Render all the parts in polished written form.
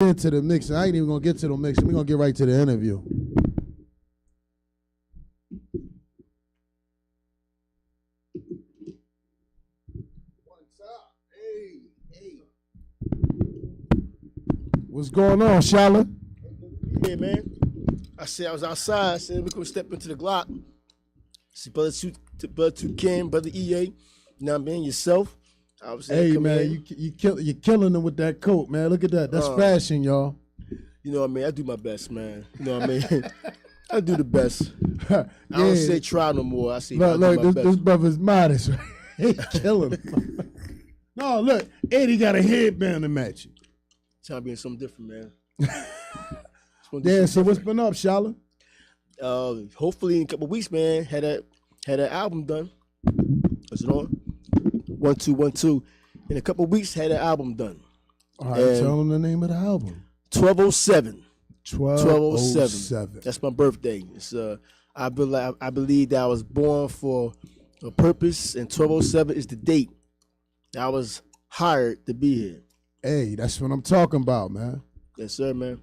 Into the mix. I ain't even gonna get to the mix. We're gonna get right to the interview. What's going on, Shala? Yeah, man. I said I was outside. I said we could step into the Glock. See brother to Ken, brother EA. You know what I mean? Yourself. I was hey man, you're killing them with that coat, man. Look at that. That's fashion, y'all. You know what I mean? I do my best, man. You know what I mean? I do the best. I don't say try no more. I say look, this brother's modest. He killing him. No, look, Eddie got a headband to match it. Trying to be something different, man. Yeah, so what's been up, Shala? Hopefully in a couple of weeks, man, had that album done. Is it on? 1 2 1 2. In a couple of weeks, had an album done. All right, tell them the name of the album. 1207. 1207. That's my birthday. It's I believe that I was born for a purpose, and 1207 is the date that I was hired to be here. Hey, that's what I'm talking about, man. Yes, sir, man.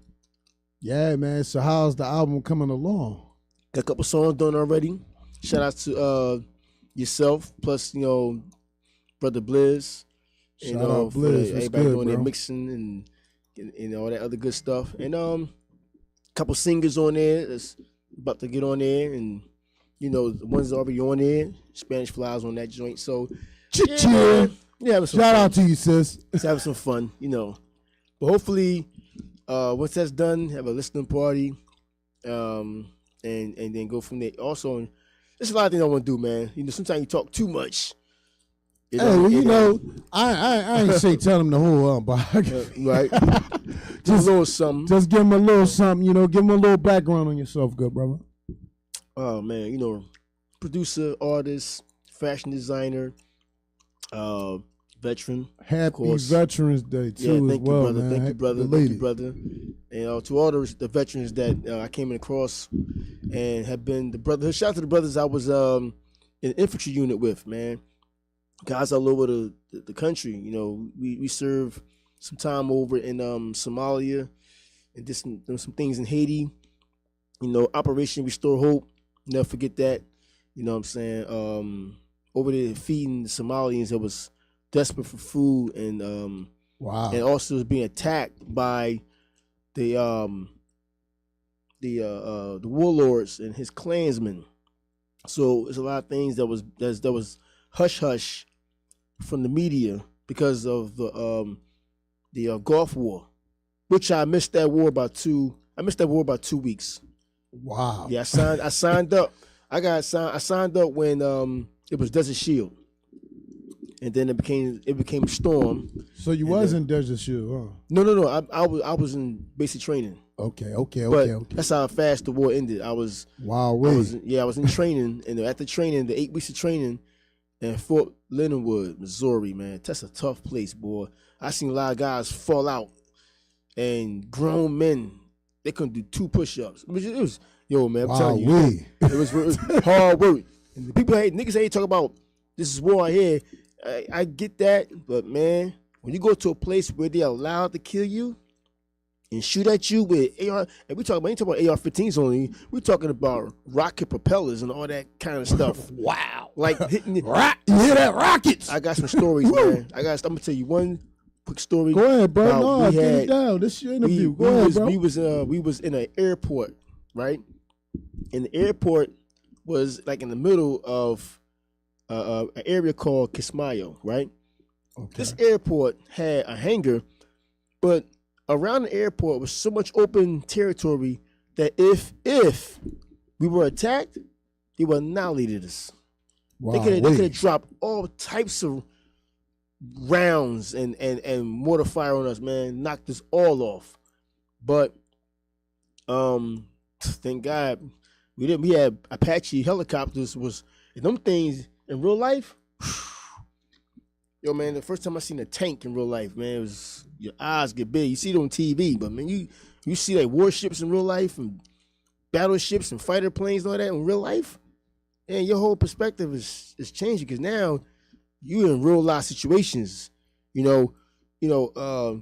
Yeah, man. So how's the album coming along? Got a couple songs done already. Shout out to yourself, plus Brother Blizz. Shout out Blizz. Everybody good, doing bro? their mixing and all that other good stuff. And a couple singers on there that's about to get on there, and the ones already on there. Spanish Flies on that joint. So yeah, shout out to you, sis. Let's have some fun, But hopefully, once that's done, have a listening party, and then go from there. Also, there's a lot of things I want to do, man. Sometimes you talk too much. I ain't say tell him the whole but right. Just a little something. Just give him a little something, give him a little background on yourself, good brother. Oh man, producer, artist, fashion designer, veteran. Happy Veterans Day too, as well, man. Thank you, brother. Thank you, brother. And to all the veterans that I came across and have been the brother. Shout out to the brothers I was in the infantry unit with, man. Guys all over the country. We served some time over in Somalia and did some things in Haiti. Operation Restore Hope. Never forget that. You know what I'm saying? Over there feeding the Somalians that was desperate for food, and wow, and also was being attacked by the warlords and his clansmen. So there's a lot of things that was hush hush from the media because of the Gulf War, which I missed that war by 2 weeks. Wow. Yeah, I signed up. I signed up when it was Desert Shield. And then it became Storm. So you was in Desert Shield, huh? No. I was in basic training. Okay. That's how fast the war ended. I was in training, and after training, the 8 weeks of training in Fort Leonardwood, Missouri, man. That's a tough place, boy. I seen a lot of guys fall out, and grown men, they couldn't do 2 push-ups. It was man, I'm telling you, it was hard work. And the niggas ain't talk about this is war here. I get that, but man, when you go to a place where they're allowed to kill you and shoot at you with AR, and ain't talking about AR-15s only, we're talking about rocket propellers and all that kind of stuff. Wow. Like hitting it. You hear that? Rockets. I got some stories, man. I'm gonna tell you one quick story. Go ahead, bro. No, get it down. This is your interview. Go ahead, bro. We was in an airport, right? And the airport was like in the middle of an area called Kismayo, right? Okay. This airport had a hangar, but around the airport was so much open territory that if we were attacked, they would annihilate us. Wow, they could have dropped all types of rounds and mortar fire on us, man, knocked us all off. But thank God we didn't. We had Apache helicopters. And them things in real life. Yo, man, the first time I seen a tank in real life, man, it was your eyes get big. You see it on TV, but man, you see like warships in real life and battleships and fighter planes and all that in real life, and your whole perspective is changing because now you in real life situations.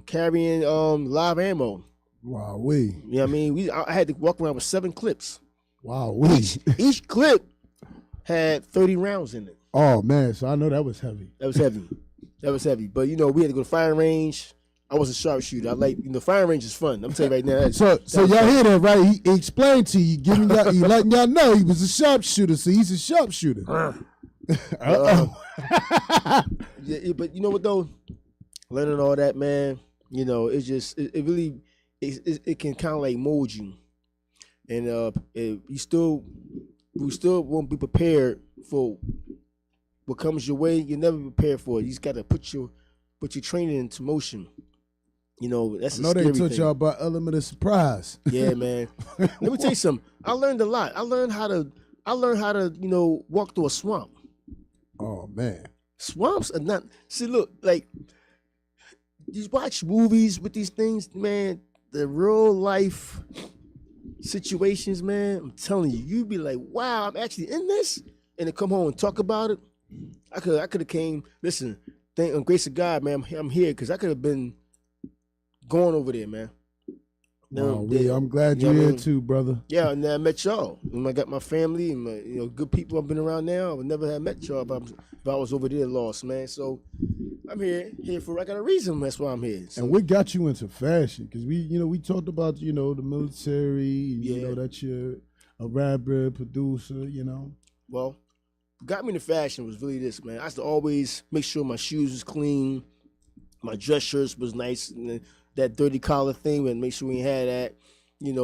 carrying live ammo. Wow, You know what I mean? I had to walk around with 7 clips. Wow, Each clip had 30 rounds in it. Oh man, so I know that was heavy. That was heavy. But we had to go to the firing range. I was a sharpshooter. I like firing range is fun. I'm telling you right now. So y'all hear that, right? He explained to you, he letting y'all know he was a sharpshooter. So he's a sharpshooter. Yeah, but you know what though? Learning all that, man. It's just it really it can kind of like mold you, and we still won't be prepared for what comes your way. You're never prepared for it. You just got to put your training into motion. That's a scary thing. They taught y'all about element of surprise. Yeah, man. Let me tell you something. I learned a lot. I learned how to walk through a swamp. Oh man, swamps are not. See, look, like you watch movies with these things, man. The real life situations, man. I'm telling you, you'd be like, wow, I'm actually in this, and to come home and talk about it. I could have came. Listen, thank grace of God, man. I'm here because I could have been going over there, man. I'm glad you're here too, brother. Yeah, and then I met y'all. And I got my family and my good people I've been around now. I would never have met y'all if I was over there lost, man. So I'm here for I got a reason. That's why I'm here. So. And what got you into fashion? Because we talked about the military. That you're a rapper, producer. Well, what got me into fashion was really this, man. I used to always make sure my shoes was clean, my dress shirts was nice, and that dirty collar thing, and make sure we had that.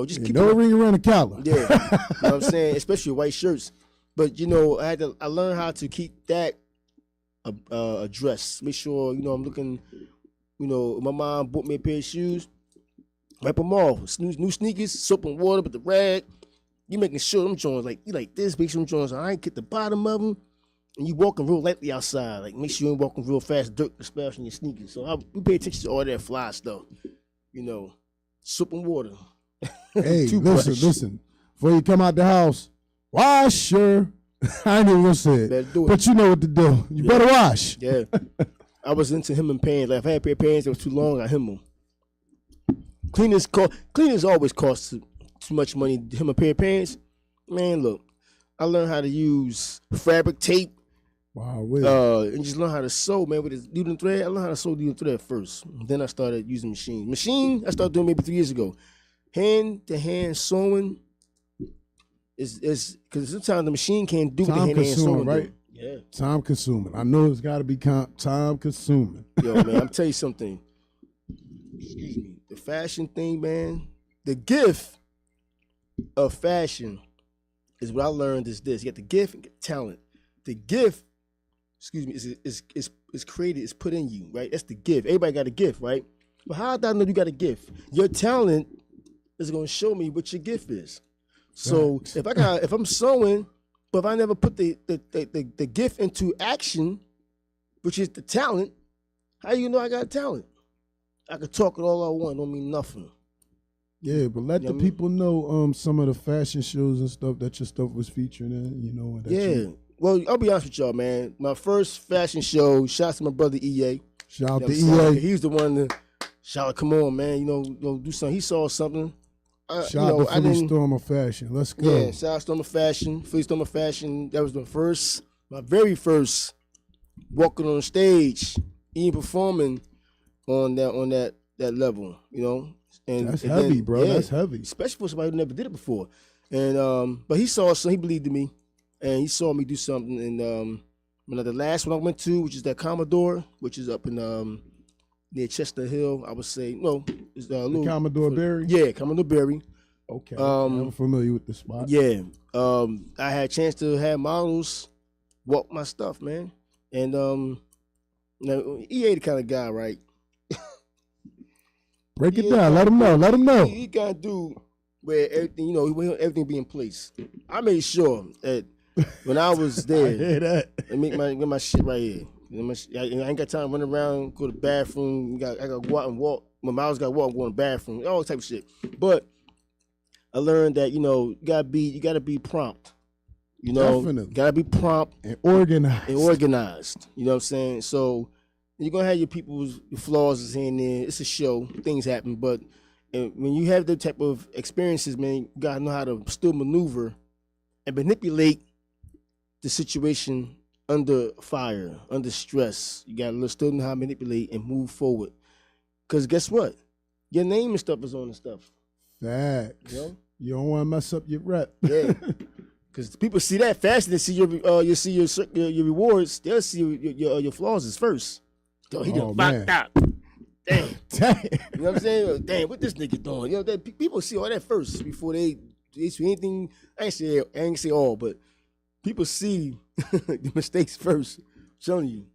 Just keep no ring around the collar. Yeah, you know what I'm saying, especially white shirts. But I learned how to keep that addressed. Make sure I'm looking. My mom bought me a pair of shoes. Wipe them off. New sneakers, soap and water, but the rag. You making sure them joints like this. Make sure them joints. I ain't get the bottom of them. And you walking real lightly outside. Like, make sure you ain't walking real fast, dirt splash in your sneakers. So we pay attention to all that fly stuff. Soap and water. Hey, listen. Before you come out the house, wash your. I ain't even gonna say it. But you know what to do. You better wash. Yeah. I was into hemming pants. Like, if I had a pair of pants that was too long, I hem them. Cleaners always cost too much money to hem a pair of pants. Man, look. I learned how to use fabric tape. Wow, and just learn how to sew, man, with the needle and thread. I learned how to sew needle and thread first. Then I started using machine. I started doing maybe 3 years ago. Hand-to-hand sewing is because sometimes the machine can't do what the hand-to-hand sewing, right? Yeah. Time consuming. I know it's got to be time consuming. Yo, man, I'm tell you something. Excuse me. The fashion thing, man. The gift of fashion is what I learned is this. You got the gift and get talent. The gift, is created, is put in you, right? That's the gift. Everybody got a gift, right? But how do I know you got a gift? Your talent is gonna show me what your gift is. So right. if I'm sewing, but if I never put the gift into action, which is the talent, how you know I got talent? I could talk it all I want, don't mean nothing. Yeah, but let the people know some of the fashion shows and stuff that your stuff was featured in, Well, I'll be honest with y'all, man. My first fashion show, shout out to my brother EA. Shout out to EA. He's the one that shout, come on, man, do something. He saw something. Shout out to Philly Storm of Fashion. Let's go. Yeah, shout out Storm of Fashion. Philly Storm of Fashion. That was my very first walking on stage, even performing on that level, And that's heavy, bro. Yeah, that's heavy. Especially for somebody who never did it before. And but he saw something, he believed in me. And he saw me do something. And the last one I went to, which is that Commodore, which is up in near Chester Hill, I would say. No, it's the Commodore Berry? Yeah, Commodore Berry. Okay. I'm familiar with the spot. Yeah. I had a chance to have models walk my stuff, man. And EA the kind of guy, right? Break it down. Let him know. He got to do where everything, everything be in place. I made sure that when I was there, I hear that. And get my shit right here. I ain't got time to run around, go to the bathroom. I got to go out and walk. My mouth's got to walk, go to the bathroom, all type of shit. But I learned that you gotta be prompt. Definitely. Gotta be prompt and organized. You know what I'm saying? So you're gonna have your people's flaws in there. It's a show. Things happen, but when you have that type of experiences, man, you gotta know how to still maneuver and manipulate the situation under fire, under stress. You gotta still know how to manipulate and move forward. Cause guess what? Your name and stuff is on the stuff. Facts. You know? You don't want to mess up your rep. Yeah. Cause people see that faster than see your rewards. They'll see your flaws is first. Yo, he done fucked up. Damn. Damn. You know what I'm saying? Damn, what this nigga doing? You know, people see all that first before they see anything. I ain't say all, but people see the mistakes first. I'm telling you.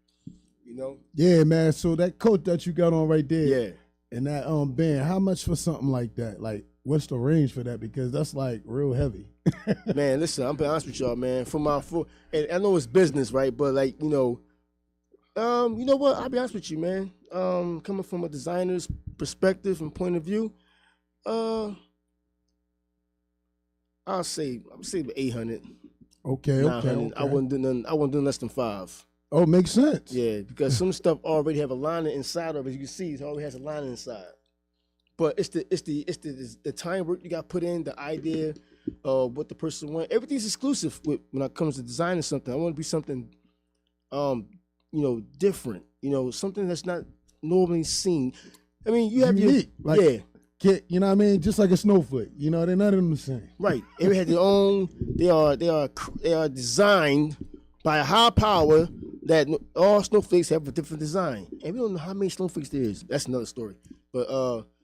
You know? Yeah, man. So that coat that you got on right there. Yeah. And that band, how much for something like that? Like, what's the range for that? Because that's like real heavy. Man, listen, I'm being honest with y'all, man. And I know it's business, right? But like, you know what? I'll be honest with you, man. Coming from a designer's perspective and point of view, I'll say 800. Okay. I wouldn't do nothing less than 5. Oh, makes sense. Yeah, because some stuff already have a lining inside of it. As you can see, it already has a lining inside. But it's the time work you got put in, the idea of what the person wants. Everything's exclusive when it comes to designing something. I want to be something, different. You know, something that's not normally seen. I mean, you have unique. You know what I mean? Just like a snowflake. You know, they're not even the same. Right. Every had their own. They are designed by a high power that all snowflakes have a different design, and we don't know how many snowflakes there is. That's another story. But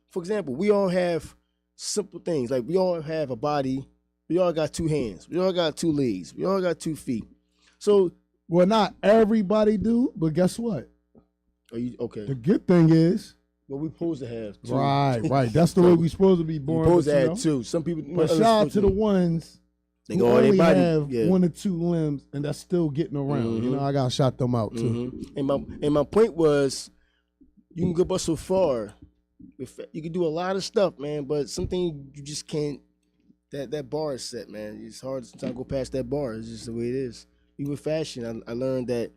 for example, we all have simple things. Like we all have a body. We all got 2 hands. We all got 2 legs. We all got 2 feet. So, well, not everybody do, but guess what? Are you okay? The good thing is, well, we supposed to have 2. Right. That's the way we supposed to be born. We supposed to have 2. Some people. But shout out to the ones. They only have 1 or 2 limbs, and that's still getting around. Mm-hmm. You know, I gotta shout them out too. Mm-hmm. And my point was, you can go but so far. You can do a lot of stuff, man, but something you just can't. That bar is set, man. It's hard to sometimes go past that bar. It's just the way it is. Even fashion, I learned that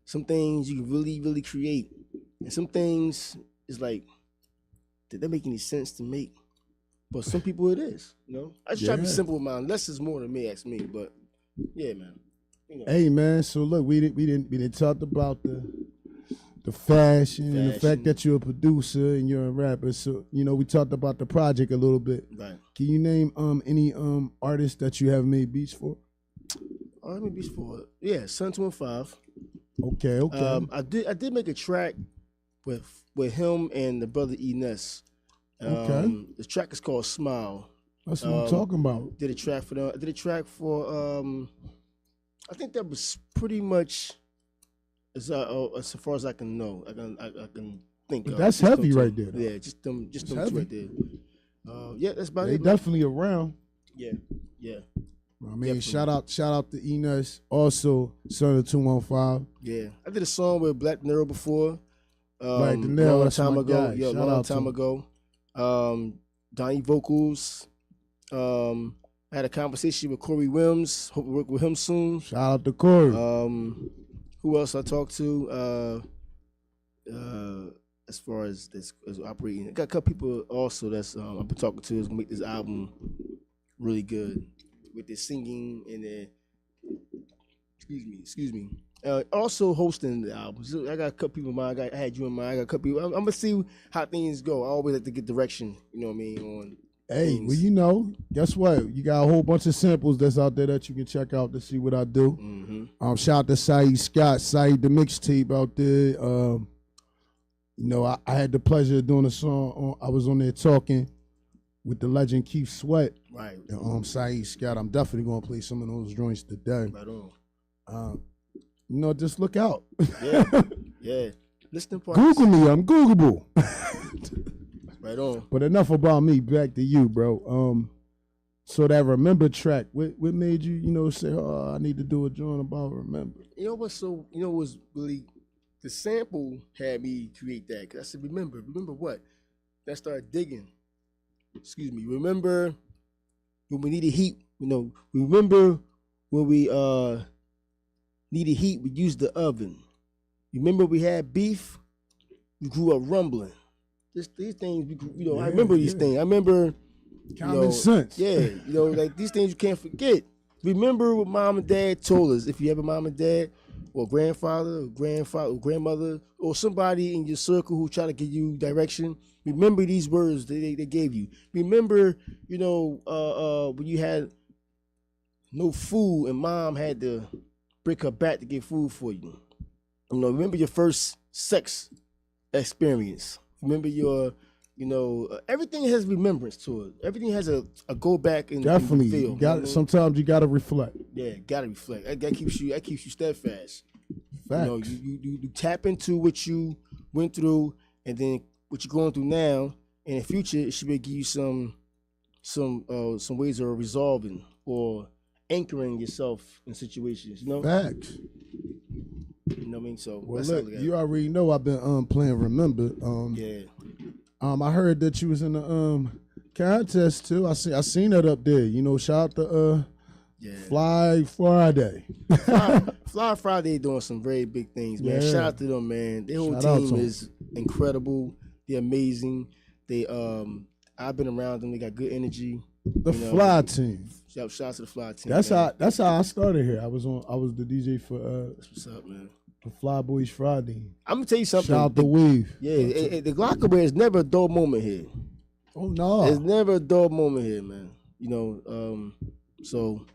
some things you can really, really create, and some things is like, did that make any sense to make? But some people it is, you know. I just try to be simple with mine. Less is more than me, ask me. But yeah, man. You know. Hey, man. So look, we didn't talk about the fashion and the fact that you're a producer and you're a rapper. So you know, we talked about the project a little bit. Right. Can you name any artists that you have made beats for? I made beats for Sun 215. Okay. I did make a track with him and the brother Enes. The track is called Smile. That's what I'm talking about. Did a track for them. I did a track for I think that was pretty much as far as I can know. I can think but of. That's heavy right there. Though. Yeah, just them right there. That's about it. They definitely around. Yeah. I mean, definitely. shout out to Enes. Also, Son of 215. Yeah, I did a song with Black Nero before. Right, the Nero, long time ago. Yeah, long time ago. Donnie Vocals. I had a conversation with Corey Williams. Hope to work with him soon. Shout out to Corey. Who else I talked to? As far as this as operating, I got a couple people also that's I've been talking to is gonna make this album really good with the singing and the excuse me. Also hosting the album. So I got a couple people in mind. I had you in mind. I got a couple people. I'm gonna see how things go. I always like to get direction. You know what I mean? On things. Well, you know, guess what? You got a whole bunch of samples that's out there that you can check out to see what I do. Mm-hmm. Shout out to Saeed Scott, Saeed the mixtape out there. You know, I had the pleasure of doing a song. I was on there talking with the legend Keith Sweat. Right. And Saeed Scott. I'm definitely gonna play some of those joints today. Right on. You know, just look out. Yeah. Listening parts. Google me. I'm Googleable. Right on. But enough about me. Back to you, bro. So that Remember track, what made you, you know, say, oh, I need to do a joint about Remember? You know what? So, you know, was really the sample had me create that. Cause I said, remember what? Then I started digging. Excuse me. Remember when we needed heat? You know, remember when we needed heat? We used the oven. Remember we had beef? we grew up rumbling. These things, I remember these things. I remember common sense. Yeah, like these things you can't forget. Remember what mom and dad told us. If you have a mom and dad, or grandfather, or grandmother, or somebody in your circle who try to give you direction, remember these words they gave you. Remember, when you had no food and mom had to break her back to get food for you. Remember your first sex experience. Remember your, everything has remembrance to it. Everything has a go back and definitely feel. You got sometimes you got to reflect. Yeah, gotta reflect. That keeps you steadfast. Facts. You tap into what you went through, and then what you're going through now. In the future, it should be give you some ways of resolving or anchoring yourself in situations. Facts. You know what I mean? So well, look, you already know I've been playing Remember. Yeah. I heard that you was in the contest too. I seen that up there. Shout out to Fly Friday. Fly Friday doing some very big things, man. Yeah. Shout out to them, man. Their whole team is incredible. They're amazing. I've been around them. They got good energy. The Fly team. Shout out to the Fly team. That's how I started here. I was the DJ for that's what's up, man. The Fly Boys Friday. I'm gonna tell you something. Shout out the Weave. Yeah, the Glockaway is never a dull moment here. Oh no. There's never a dull moment here, man. So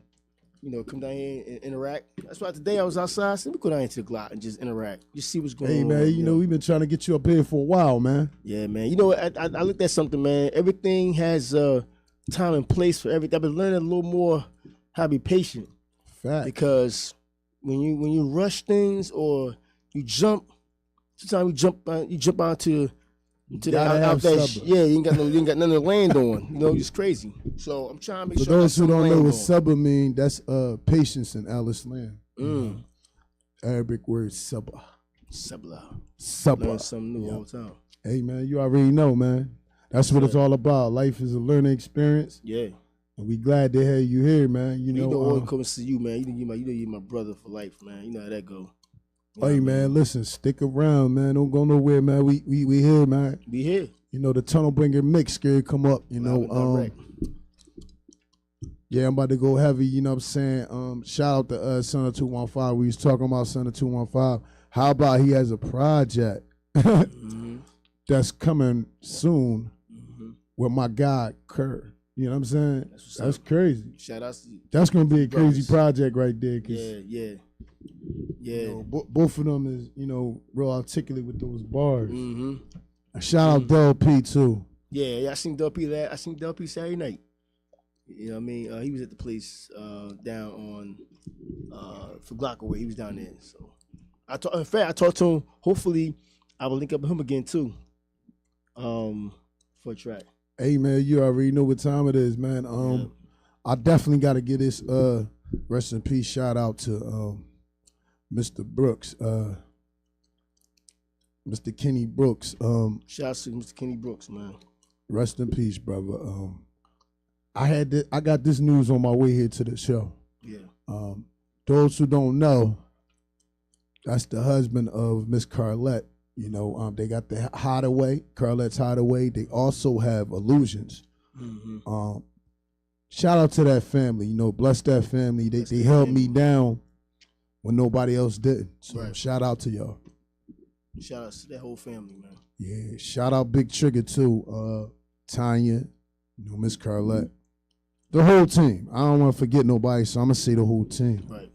come down here and interact. That's why today I was outside. So we go down here to the Glock and just interact. Just see what's going on. Hey man, we've been trying to get you up here for a while, man. Yeah, man. I looked at something, man. Everything has time and place for everything. I've been learning a little more how to be patient. Fact. Because when you rush things or you jump, sometimes you jump onto the out that you ain't got nothing to land on. It's crazy. So I'm trying to make sure. For those who don't know what sabr mean, that's patience in Alice land. Arabic word sabr. Sabr. Learn something new all the time. Hey man, you already know, man. That's what it's all about. Life is a learning experience. Yeah. And we glad to have you here, man. Always come and see you, man. You're my brother for life, man. You know how that go. Hey man, listen, stick around, man. Don't go nowhere, man. We here, man. We here. The Tunnel Bringer mix scary come up, Yeah, I'm about to go heavy, you know what I'm saying? Shout out to Son of 215. We was talking about Son of 215. How about he has a project that's coming soon with my guy Kerr. You know what I'm saying? That's crazy. Shout out to you. That's gonna be a crazy project right there. Yeah. Both of them is real articulate with those bars. Shout out Del P too. Yeah. I seen Del P Saturday night. You know what I mean? He was at the place down on for Glockaway. He was down there. So I talked to him. Hopefully, I will link up with him again too. For a track. Hey man, you already know what time it is, man. I definitely got to get this rest in peace shout out to Mr. Brooks, Mr. Kenny Brooks. Shout out to Mr. Kenny Brooks, man. Rest in peace, brother. I got this news on my way here to the show. Yeah. Those who don't know, that's the husband of Miss Carlette. They got the Hideaway, Carlette's Hideaway. They also have Illusions. Shout out to that family. Bless that family. They held me down when nobody else did. So shout out to y'all. Shout out to that whole family, man. Yeah. Shout out Big Trigger too. Tanya, Miss Carlette. The whole team. I don't want to forget nobody, so I'm gonna say the whole team. Right.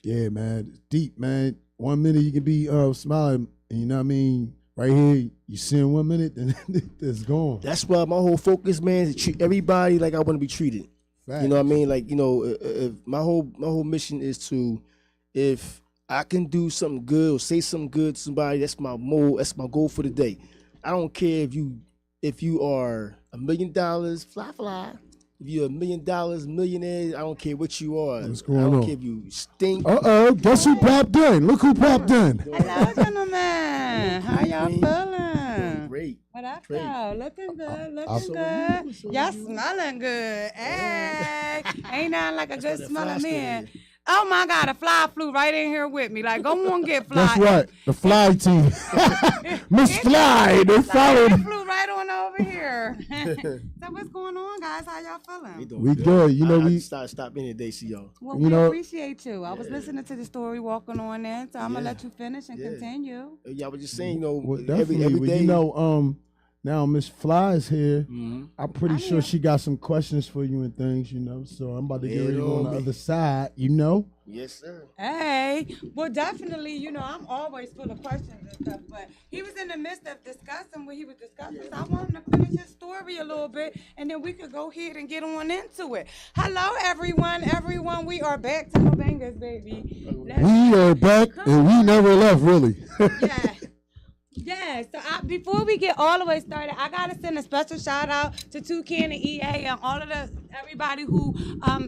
Yeah, man. It's deep, man. 1 minute you can be smiling, and you know what I mean? Right here, you see in 1 minute, then it's gone. That's why my whole focus, man, is to treat everybody like I want to be treated. Fact. You know what I mean? Like, if my whole mission is to, if I can do something good or say something good to somebody, that's my goal for the day. I don't care if you are $1 million, fly. If you're $1 million millionaire, I don't care what you are. What's going on? I don't care if you stink. Guess who popped in? Look who popped in. Hello, gentlemen. How y'all feeling? Great. What up, y'all? Looking good. Y'all smelling good. Hey, ain't nothing like a good smelling man. Oh my God, a fly flew right in here with me. Like, go on, get fly. That's right, the fly team. Miss Fly, they followed. It flew right on over here. So what's going on, guys? How y'all feeling? We good. You know, we stop in today, see y'all. Well, we appreciate you. I was listening to the story walking on in, so I'm gonna let you finish and continue. Yeah, I was just saying, you know, well, every day. You know, now Miss Fly is here. I'm pretty sure she got some questions for you and things, you know. So I'm about to get ready on the other side, you know. Yes, sir. Hey, well, definitely, you know, I'm always full of questions and stuff, but he was in the midst of discussing what he was discussing, so I want him to finish his story a little bit, and then we could go ahead and get on into it. Hello, everyone. We are back to No Bangers, baby. We are back, and we never left, really. Yeah. Yeah, so before we get all the way started, I gotta send a special shout out to Toucan and EA and all of everybody who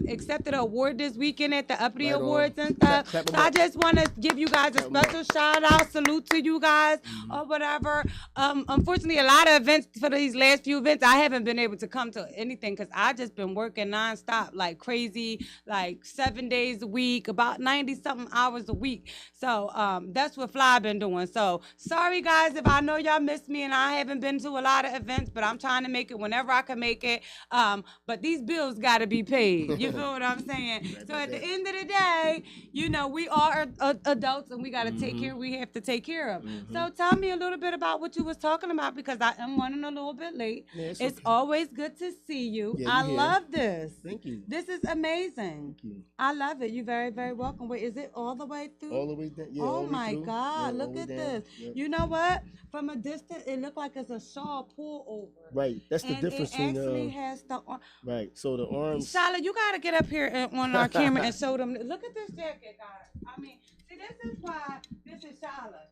accepted an award this weekend at the Uppity Awards and stuff. So I just want to give you guys a special shout out, salute to you guys or whatever. Unfortunately, a lot of events for these last few events, I haven't been able to come to anything because I just been working nonstop like crazy, like 7 days a week, about 90-something hours a week. So that's what Fly been doing. So sorry guys if I know y'all missed me and I haven't been to a lot of events, but I'm trying to make it whenever I can make it. But these bills got to be paid. You feel what I'm saying? So at the end of the day, you know, we are adults and we got to take care. We have to take care of. So tell me a little bit about what you was talking about because I am running a little bit late. Yeah, it's always good to see you. Yeah, I love this. Thank you. This is amazing. Thank you. I love it. You're very, very welcome. Wait, is it all the way through? All the way down. Yeah, oh my God! Yeah, look at this. Yep. You know what? From a distance, it looked like it's a shawl pull over. Right. That's the difference between it actually has the right. So the arms. Charlotte, you gotta get up here on our camera and show them. Look at this jacket, guys. I mean, see, this is why this is Charlotte.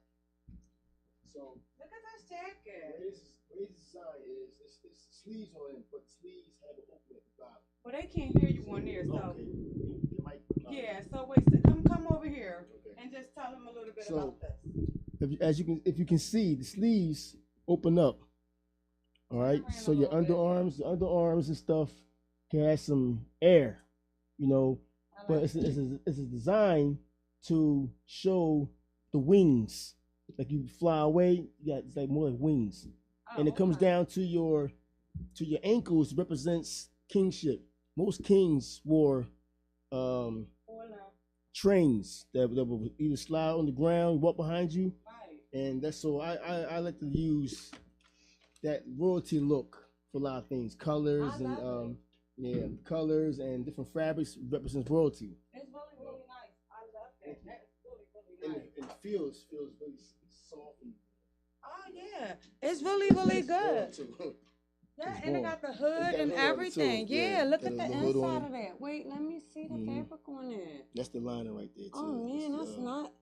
So look at this jacket. The way this design is, it's sleeves on it, but the sleeves have an opening at the bottom. Well, they can't hear you on there, so. Okay. Yeah. So wait, so come over here and just tell them a little bit about this. If you can see, the sleeves open up. All right, so your underarms and stuff can have some air, you know. But it's a design to show the wings, like you fly away. Yeah, it's like more like wings, and it comes down to your ankles. Represents kingship. Most kings wore trains that will either slide on the ground, walk behind you. And that's so I like to use that royalty look for a lot of things, colors and colors and different fabrics represents royalty. It's really, really nice. I love that. That's really, really nice. And it feels really soft. Oh yeah, it's really, really good. Yeah, and it got the hood and everything. Yeah, look at the inside of that. Wait, let me see the fabric on it. That's the liner right there too. Oh man, that's not.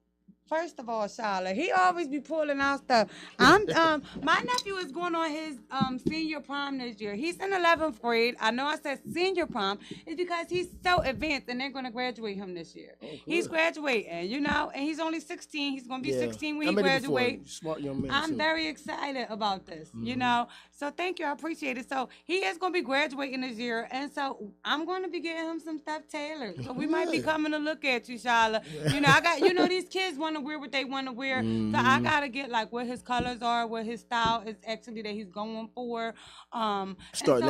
First of all, Charlotte, he always be pulling out stuff. My nephew is going on his senior prom this year. He's in 11th grade. I know I said senior prom. It's because he's so advanced and they're going to graduate him this year. Oh, he's graduating, you know, and he's only 16. He's going to be 16 when he graduates. Smart young man. I'm very excited about this, you know. So thank you. I appreciate it. So he is going to be graduating this year. And so I'm going to be getting him some stuff tailored. So we might be coming to look at you, Charlotte. You know, these kids want to wear what they want to wear. So I gotta get like what his colors are, what his style is actually that he's going for. We want to start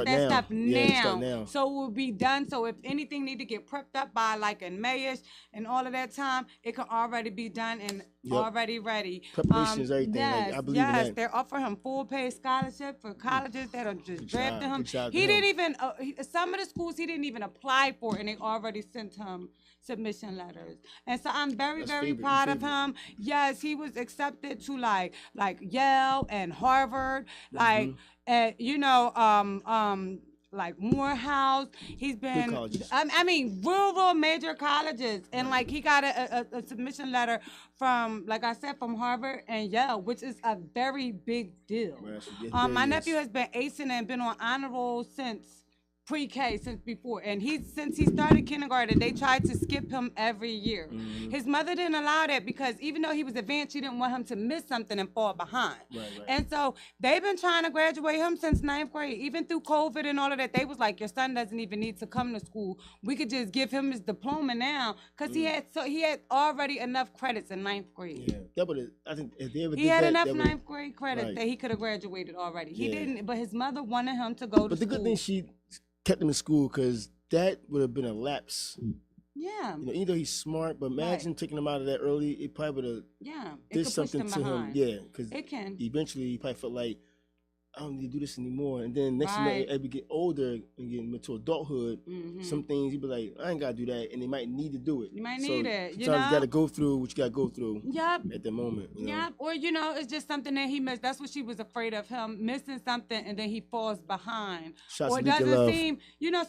that stuff now. So it will be done. So if anything need to get prepped up by like in Mayish and all of that time, it can already be done and already ready. Preparation is everything. Yes, I believe in that. They're offering him full paid scholarship for colleges that are just drafting him. He didn't even some of the schools he didn't even apply for, and they already sent him submission letters. And so I'm very proud of him. Yes, he was accepted to like Yale and Harvard, like like Morehouse. He's been rural major colleges, and like he got a submission letter from, like I said, from Harvard and Yale, which is a very big deal. My nephew has been acing and been on honor roll since pre-K since before, and since he started kindergarten, they tried to skip him every year. His mother didn't allow that because even though he was advanced, she didn't want him to miss something and fall behind. Right. And so they've been trying to graduate him since 9th grade, even through COVID and all of that. They was like, your son doesn't even need to come to school. We could just give him his diploma now because he had already enough credits in 9th grade. Yeah, that would. I think if they ever he did had that, enough that 9th grade credits that he could have graduated already. He didn't, but his mother wanted him to go to school. But the good thing, she kept him in school because that would have been a lapse. Yeah. Even though he's smart, but imagine taking him out of that early, it probably would have did something to him. Yeah, because it can. Eventually, he probably felt like, I don't need to do this anymore. And then next thing you know, as we get older and get into adulthood, some things you be like, I ain't gotta do that, and they might need to do it. You might need it. Sometimes you gotta go through what you gotta go through. At the moment. Or it's just something that he missed. That's what she was afraid of, him missing something, and then he falls behind. Or doesn't seem.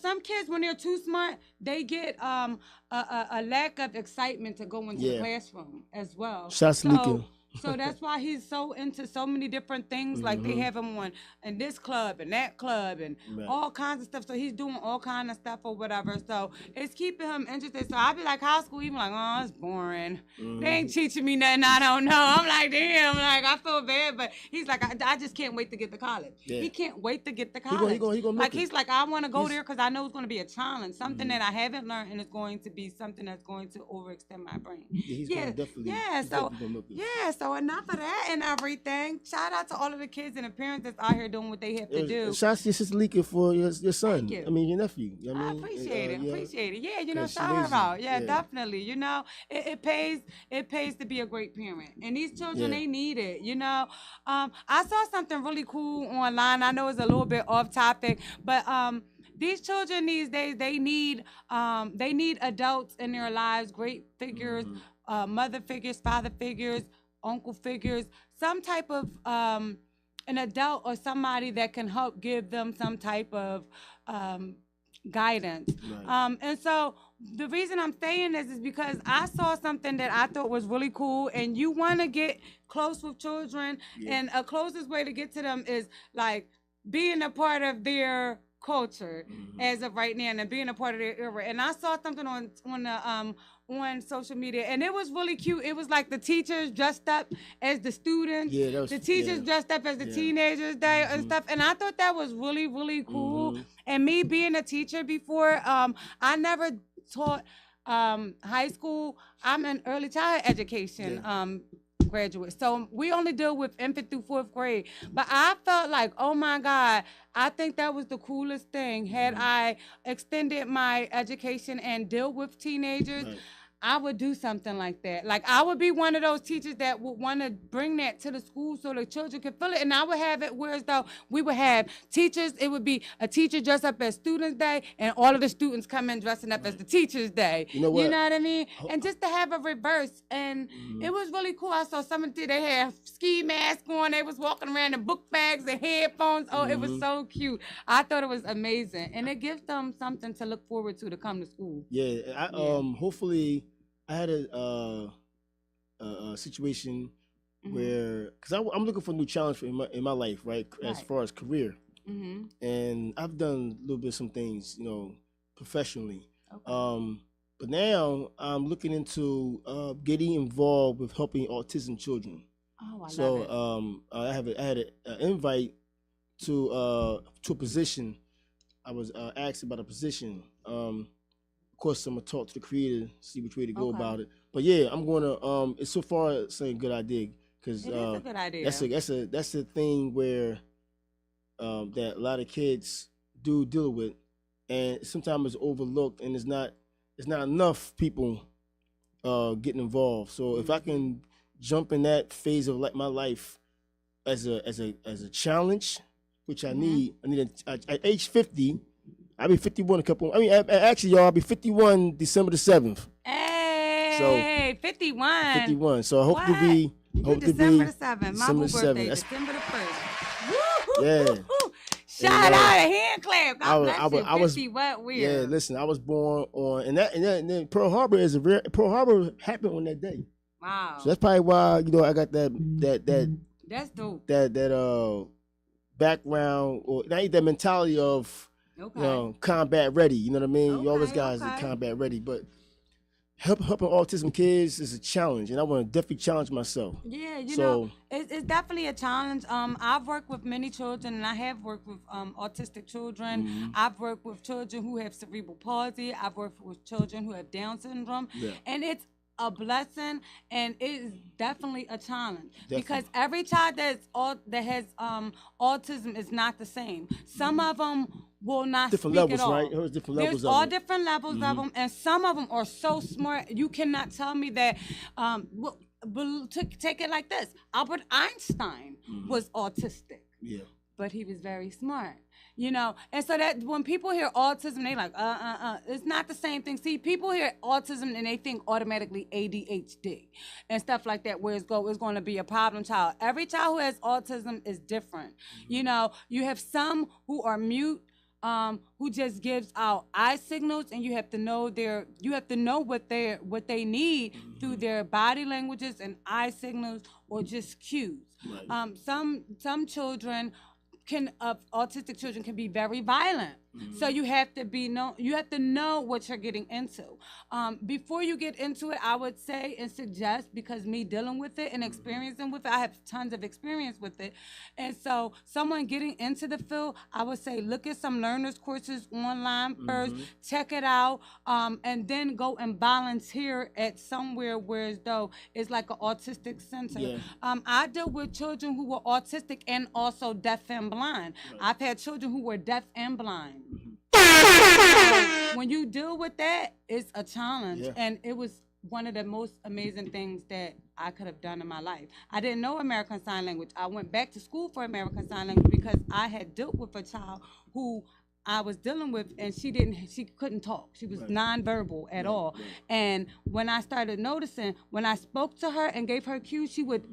Some kids when they're too smart, they get a lack of excitement to go into the classroom as well. So that's why he's so into so many different things. Like they have him on in this club and that club and all kinds of stuff. So he's doing all kinds of stuff or whatever. So it's keeping him interested. So I'll be like, high school, even like, oh, it's boring. They ain't teaching me nothing I don't know. I'm like, damn, like I feel bad. But he's like, I just can't wait to get to college. Yeah. He can't wait to get to college. He gonna make it. He's like, I want to go there because I know it's going to be a challenge, something that I haven't learned, and it's going to be something that's going to overextend my brain. He's gonna definitely. So enough of that and everything. Shout out to all of the kids and the parents that's out here doing what they have to do. Shout out to your sister Leaka for your son. Thank you. I mean, your nephew. I appreciate it. Appreciate it. Yeah, shout her out. Yeah, definitely. It pays to be a great parent. And these children, they need it. I saw something really cool online. I know it's a little bit off topic, but these children these days, they need adults in their lives, great figures, mother figures, father figures, uncle figures, some type of an adult or somebody that can help give them some type of guidance. Right. And so the reason I'm saying this is because I saw something that I thought was really cool, and you want to get close with children, and a closest way to get to them is like being a part of their culture as of right now and being a part of their era. And I saw something on social media, and it was really cute. It was like the teachers dressed up as the students, the teachers dressed up as the teenagers day and stuff. And I thought that was really, really cool. And me being a teacher before, I never taught high school. I'm in early childhood education graduate. So we only deal with infant through 4th grade. But I felt like, oh my God, I think that was the coolest thing. Had I extended my education and deal with teenagers, I would do something like that. Like I would be one of those teachers that would want to bring that to the school so the children could feel it. And I would have it whereas though we would have teachers, it would be a teacher dressed up as Students' Day and all of the students come in dressing up as the Teacher's Day. You know what I mean? And just to have a reverse. And it was really cool. I saw some of them, they had ski masks on. They was walking around in book bags and headphones. Oh, it was so cute. I thought it was amazing. And it gives them something to look forward to come to school. Yeah, hopefully I had a situation where, because I'm looking for a new challenge in my life, right? As far as career, and I've done a little bit of some things, professionally. Okay. But now I'm looking into getting involved with helping autism children. Oh, I love I it. had an invite to a position. I was asked about a position. Of course, I'm gonna talk to the creator, see which way to go about it. But yeah, I'm gonna. It's so far it's a good idea because it is a good idea. That's a thing where that a lot of kids do deal with, and sometimes it's overlooked, and it's not enough people getting involved. So if I can jump in that phase of my life as a challenge, which I need at age 50. I'll be 51 actually, y'all, I'll be 51 December the 7th. Hey, 51. 51. So I hope to be... December the 7th. My birthday, December the 1st. Woo-hoo, yeah. Woo-hoo. Shout out, a hand clap. I was 50, what weird. Yeah, listen, I was born on... And then Pearl Harbor happened on that day. Wow. So that's probably why, I got that... That's dope. That background, or not that mentality of combat ready. You know what I mean? You always guys are combat ready, but helping autism kids is a challenge, and I want to definitely challenge myself. Yeah, you know, it's definitely a challenge. I've worked with many children, and I have worked with autistic children. I've worked with children who have cerebral palsy. I've worked with children who have Down syndrome, and it's a blessing, and it is definitely a challenge because every child that has autism is not the same. Some of them will not different speak levels, at all. right? There's different levels. There's all different levels of them, and some of them are so smart. You cannot tell me that. Take it like this: Albert Einstein was autistic. Yeah. But he was very smart, you know? And so that when people hear autism, they like, it's not the same thing. See, people hear autism and they think automatically ADHD and stuff like that, where it's going to be a problem child. Every child who has autism is different. You know, you have some who are mute, who just gives out eye signals, and you have to know what they need through their body languages and eye signals or just cues. Right. Some children autistic children can be very violent. So you have to know what you're getting into. Before you get into it, I would say and suggest, because me dealing with it and experiencing with it, I have tons of experience with it. And so someone getting into the field, I would say look at some learners courses online first, check it out, and then go and volunteer at somewhere where as though it's like an autistic center. Yeah. I deal with children who were autistic and also deaf and blind. Right. I've had children who were deaf and blind. When you deal with that, it's a challenge, and it was one of the most amazing things that I could have done in my life. I didn't know American Sign Language. I went back to school for American Sign Language because I had dealt with a child who I was dealing with, and she couldn't talk. She was nonverbal at all. And when I started noticing, when I spoke to her and gave her cues, she would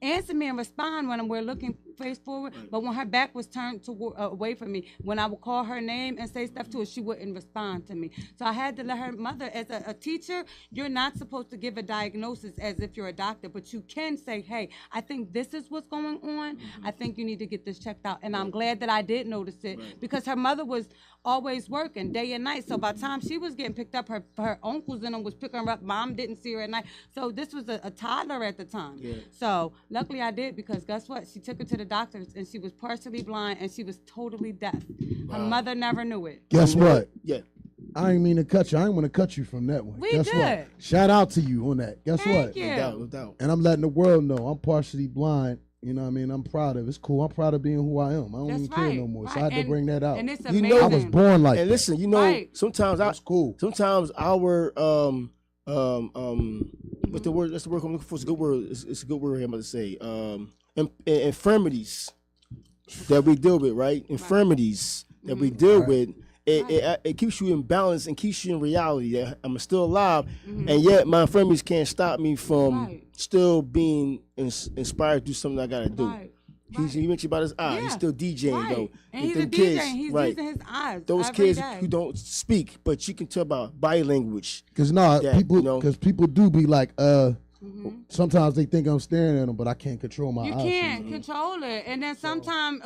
answer me and respond when we're looking face forward. But when her back was turned away from me, when I would call her name and say stuff to her, she wouldn't respond to me. So I had to let her mother, as a teacher, you're not supposed to give a diagnosis as if you're a doctor, but you can say, hey, I think this is what's going on. I think you need to get this checked out. And I'm glad that I did notice it because her mother was always working day and night. So by the time she was getting picked up, her uncles and them was picking her up. Mom didn't see her at night. So this was a toddler at the time. Yeah. So luckily I did, because guess what? She took her to the doctors and she was partially blind and she was totally deaf. Her mother never knew it. Guess what? Yeah. I ain't mean to cut you. I ain't want to cut you from that one. Guess what? Shout out to you on that. Guess what? You. No doubt. And I'm letting the world know I'm partially blind. You know what I mean? I'm proud of it. It's cool. I'm proud of being who I am. I don't even care no more. So I had to bring that out. And it's amazing. I was born like that. And listen, sometimes that's cool. Sometimes our what's the word? That's the word I'm looking for. It's a good word. It's a good word I'm about to say. Infirmities that we deal with, right? Infirmities that we deal with. It keeps you in balance and keeps you in reality that I'm still alive, and yet my infirmities can't stop me from still being inspired to do something I gotta do. He mentioned about his eyes. He's still DJing though. And he's a DJ. And he's using his eyes. Those kids who don't speak, but you can tell about body language. Because people do be like, sometimes they think I'm staring at them, but I can't control my eyes. You can't control it. And then sometimes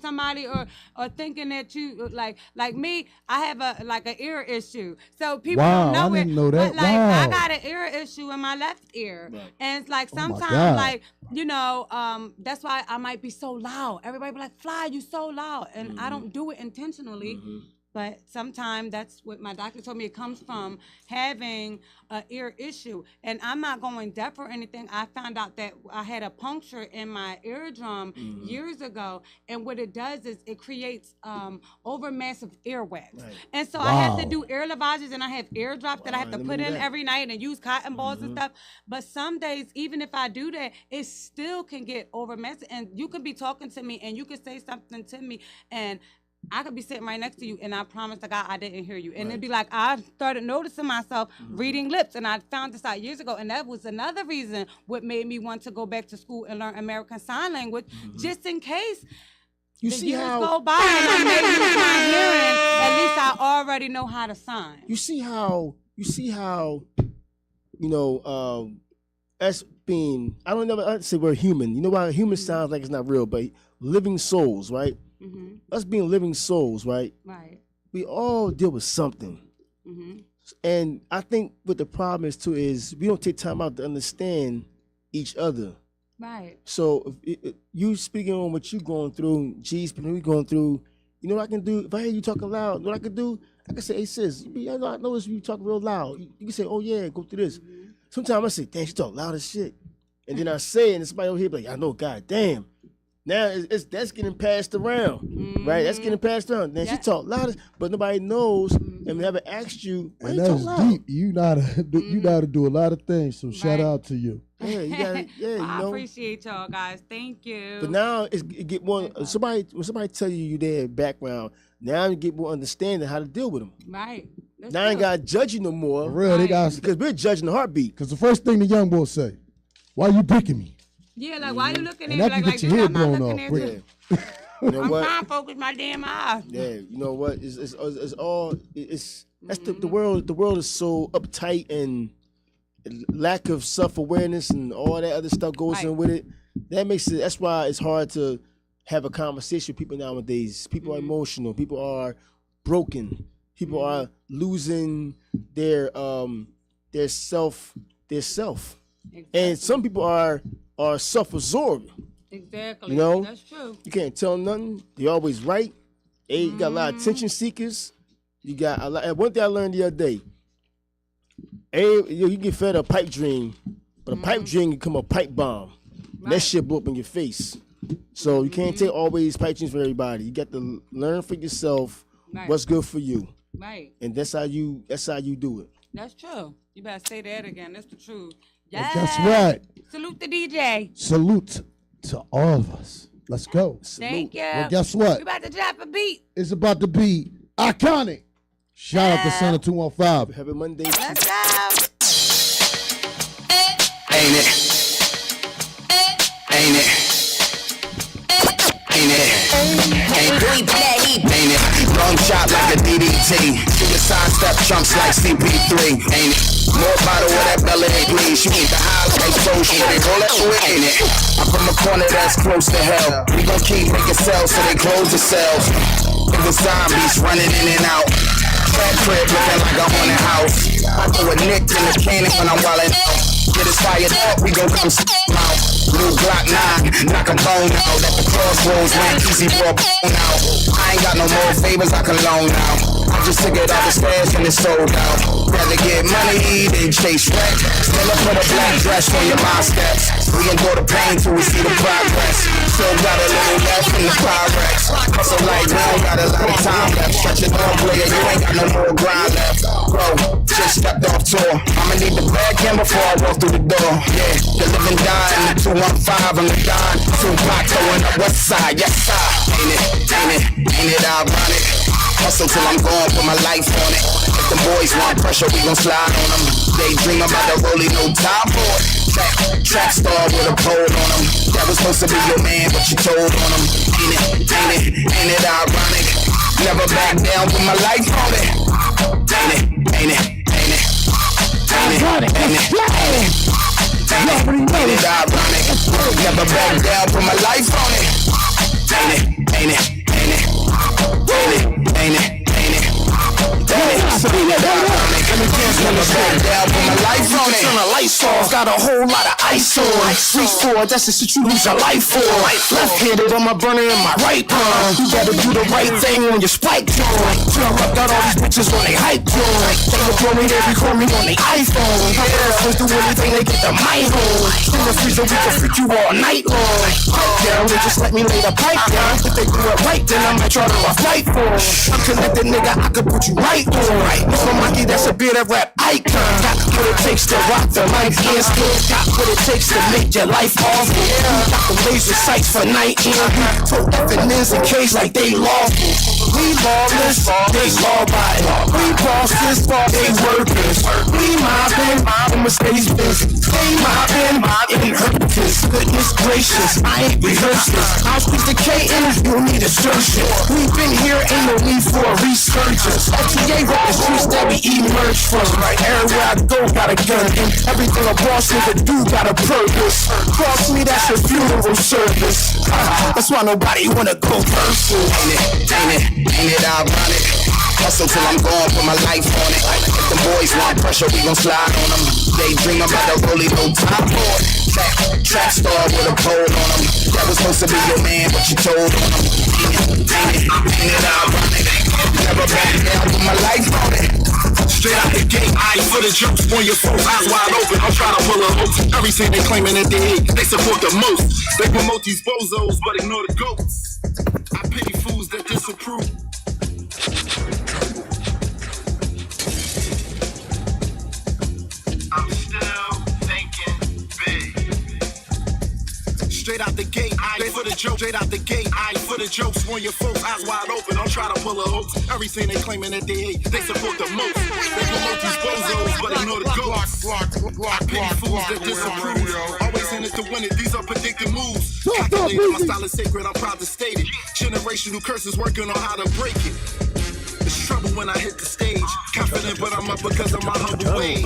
somebody or thinking that you like me, I have an ear issue. So people don't know I didn't know that. But I got an ear issue in my left ear. Right. And it's like sometimes that's why I might be so loud. Everybody be like, Fly, you so loud. And I don't do it intentionally. But sometimes that's what my doctor told me. It comes from having an ear issue. And I'm not going deaf or anything. I found out that I had a puncture in my eardrum years ago. And what it does is it creates overmassive earwax. Right. And so I have to do ear lavages, and I have ear drops that I have to put in every night and use cotton balls and stuff. But some days, even if I do that, it still can get overmassive. And you could be talking to me and you could say something to me, and I could be sitting right next to you, and I promise to God I didn't hear you. And it'd be like I started noticing myself reading lips, and I found this out years ago. And that was another reason what made me want to go back to school and learn American Sign Language, just in case you the see years how go by and I may lose my hearing. At least I already know how to sign. You see how as being, I don't know, I'd say we're human. You know why human sounds like it's not real, but living souls, right? us being living souls, right? Right. We all deal with something. And I think what the problem is too is we don't take time out to understand each other. Right. So if you speaking on what you going through, G's speaking we going through, you know what I can do? If I hear you talking loud, you know what I can do? I can say, hey sis, I notice you talk real loud. You can say, oh yeah, go through this. Sometimes I say, damn, she talk loud as shit. And then I say it and somebody over here be like, I know, god damn. Now that's getting passed around, right? That's getting passed around. Then she talk loud, but nobody knows and never asked you. Why and you that's talk loud? deep. You know how to do a lot of things. So shout out to you. Yeah, you got it. Yeah, well, you know. I appreciate y'all guys. Thank you. But now it get more. When somebody tell you their background, now you get more understanding how to deal with them. Right. That's now I ain't gotta judge you no more. For real, they got because we're judging the heartbeat. Because the first thing the young boy say, "Why you picking me?" Yeah, like why you looking at and me that can like get your head I'm not blown looking off. at you? You know I'm what? trying to focus my damn eyes. Yeah, you know what? It's all that's the world. The world is so uptight and lack of self-awareness and all that other stuff goes in with it. That makes it. That's why it's hard to have a conversation with people nowadays. People are emotional. People are broken. People are losing their self. Exactly. And some people are self-absorbed. Exactly. You know, that's true. You can't tell nothing. They're always right. Hey, you got a lot of attention seekers. You got a lot. And one thing I learned the other day. Hey, you get fed a pipe dream, but a pipe dream can become a pipe bomb. Right. That shit blow up in your face. So you can't take always pipe dreams from everybody. You got to learn for yourself what's good for you. Right. And that's how you do it. That's true. You better say that again. That's the truth. Yeah. That's right. Salute the DJ. Salute to all of us. Let's go. Thank you. Well, guess what? We about to drop a beat. It's about to be iconic. Shout out to Son of 215. Happy Monday. Let's go. Ain't it? Ain't it? Ain't it? Ain't it? Long shot like a DDT. Suicide step chunks like CP3. Ain't it? More bottle of that Bella please. You need the highlight social. They roll that with, ain't it? I'm from a corner that's close to hell. We gon' keep making sales so they close the cells. If the zombies running in and out. Fat crib looking like a haunted house. I throw a nick in the cannon when I'm wildin' out. Get us fired up, we gon' come out. New Glock 9, knock a bone out. At the crossroads, man, easy for a bone out. I ain't got no more favors I can loan now. I just took it out the stash and it's sold out. Rather get money than chase wreck. Still up for the black dress on your mind steps. We endure the pain till we see the progress. Still got a little left in the Pyrex. Hustle like we don't got a lot of time left. Stretch it on, player, you ain't got no more grind left. Bro, just stepped off tour. I'ma need the bag in before I walk through the door. Yeah, the living dying, the 215, I'm the Don. Tupac throwing up west side, yes sir. Ain't it ironic? Hustle till I'm gone, put my life on it. If the boys want pressure, we gon' slide on them. They dream about the rollie, no time for it. Track star with a pole on them. That was supposed to be your man, but you told on them. Ain't it ironic? Never back down, put my life on it. Ain't it ironic? Never back down, put my life on it. Ain't it? Never back down, put my life on it. Turn the lights off, got a whole lot of ice on. Reach for it, that's the shit you lose your life for. Left-handed on my burner in my right palm. You gotta do the right thing on your spike joint. Turn up, got all these bitches on they hype joint. They record me, they record me on they iPhone. Girls do anything, they get the mic on. In the freezer, we can freak you all night long. Pipe down, they just let me lay the pipe down. If they do it right, then I might try to fight for it. I'm connected, nigga, I could put you right on. Mr. Monkey, that's a bit of rap icon. Got what it takes to rock the mic and still got what it takes to make your life awful. Got the laser sights for night in. Told FNNs in case like they lost. We lawless, they law-abiding. We bosses, they workers. We mobbing, Mercedes-Benz. They mobbing, inheritance. Goodness gracious, I ain't rehearsed this. I'm sophisticating, you need a surgeon. We've been here, ain't no need for a resurgence. FTA rep the streets that we emerge from. Everywhere I go, got a gun. And everything a boss nigga do got a purpose. Cross me, that's your funeral service. That's why nobody wanna go first. Ain't it ironic? Hustle till I'm gone, put my life on it. If the boys want pressure, we gon' slide on them. They dream about the rolling no top board. Trap star with a pole on them. That was supposed to be your man, but you told on them. Ain't it ironic? Never back down, put my life on it. Straight out the gate, eyes for the jokes on your phone, eyes wide open. I'm trying to pull a hoax. Everything they claiming that they hate, they support the most. They promote these bozos, but ignore the goats. I pity fools that disapprove. I'm still thinking big. Straight out the gate, eyes for the joke. Straight out the gate, eyes for the jokes on your folks, eyes wide open. I'm trying to pull a hoax. Everything they claiming that they hate, they support the most. They promote these bozos, but ignore the goats. I pity fools that disapprove. Always in it to win it. These are predicted moves. Calculated, my style is sacred. I'm proud to state it. Generational curses working on how to break it. It's trouble when I hit the stage. Confident, but I'm up because of my humble ways.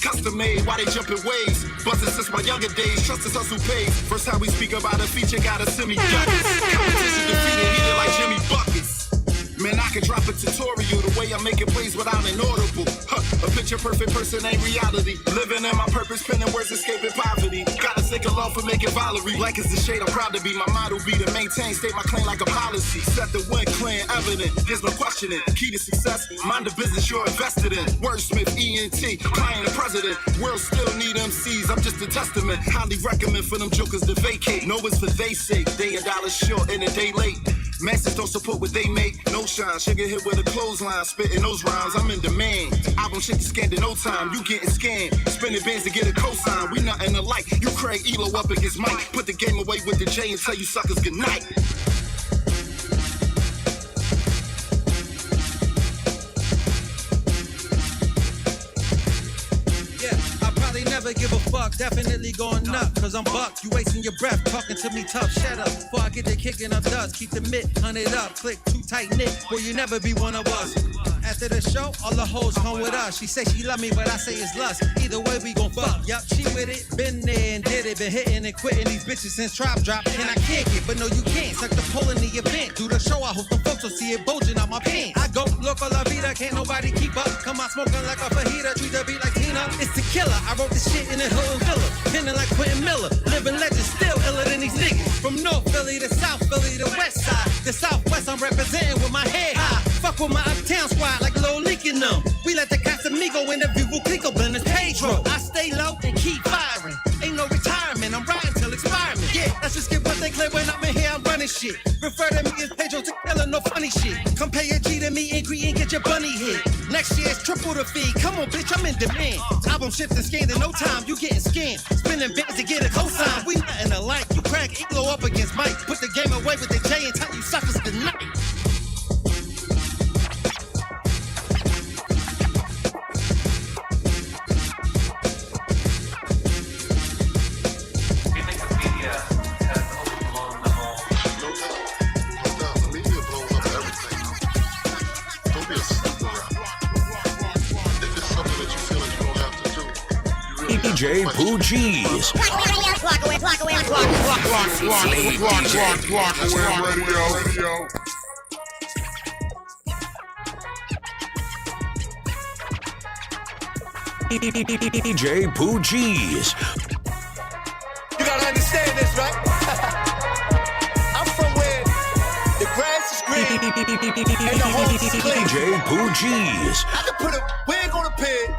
Custom made, why they jumping waves? Bustin' since my younger days, trust is hustle pays. First time we speak about a feature, gotta send me guts. Competition defeated, heated like Jimmy Buckets. Man, I can drop a tutorial the way I'm making plays without an audible. A picture perfect person ain't reality. Living in my purpose, penning words, escaping poverty. Gotta thank Allah for making Valerie. Like it's the shade I'm proud to be. My motto be to maintain, state my claim like a policy. Set the win, clear evident. There's no questioning. Key to success, mind the business you're invested in. Wordsmith, ENT, client and president. World still need MCs, I'm just a testament. Highly recommend for them jokers to vacate. No, it's for they sake. They $1 short and a day late. Masters don't support what they make. No shine, sugar hit with a clothesline. Spitting those rhymes, I'm in demand. Album shit to scanned in no time. You getting scammed. Spinning bands to get a cosign. We nothing alike. You Craig Elo up against Mike. Put the game away with the J and tell you suckers good night. Never give a fuck, definitely going up, cause I'm bucked. You wasting your breath, talking to me tough, shut up. Before I get the kicking up dust, keep the mitt, hunt it up, click too tight knit, will you never be one of us. After the show, all the hoes come with us. She say she love me, but I say it's lust. Either way, we gon' fuck. Yup, she with it, been there and did it, been hitting and quitting these bitches since Trop Drop. And I can't get, but no, you can't. Suck the pole in the event. Do the show, I hope the folks will see it bulging out my pants. I go, loco la vida, can't nobody keep up. Come out smoking like a fajita, treat the beat like Tina. It's the killer. I wrote this shit in the hood and villa. Penning like Quentin Miller. Living legend, still iller than these niggas. From North Philly to South Philly to West Side. The Southwest, I'm representing with my head high. Fuck with my uptown squad like Lil Leak in them. We let the Casamigo interview with Clico blend as Pedro. I stay low and keep firing. Ain't no retirement, I'm riding till expiring. Yeah, let's just get one thing clear when I'm in here, I'm running shit. Refer to me as Pedro to killer, no funny shit. Compare your G to me, angry and get your bunny hit. Next year's triple the fee. Come on, bitch, I'm in demand. Album shipped and scanned in no time, you getting scanned. Spinning bands to get a cosign. We nothing alike. You crack Elo up against Mike. Put the game away with the J and tell you suckers good night. DJ Pooh Geez. DJ Pooh Geez. You gotta understand this, right? I'm from where the grass is green and the hoes is clean. DJ Pooh Geez. I can put a wig on a pig,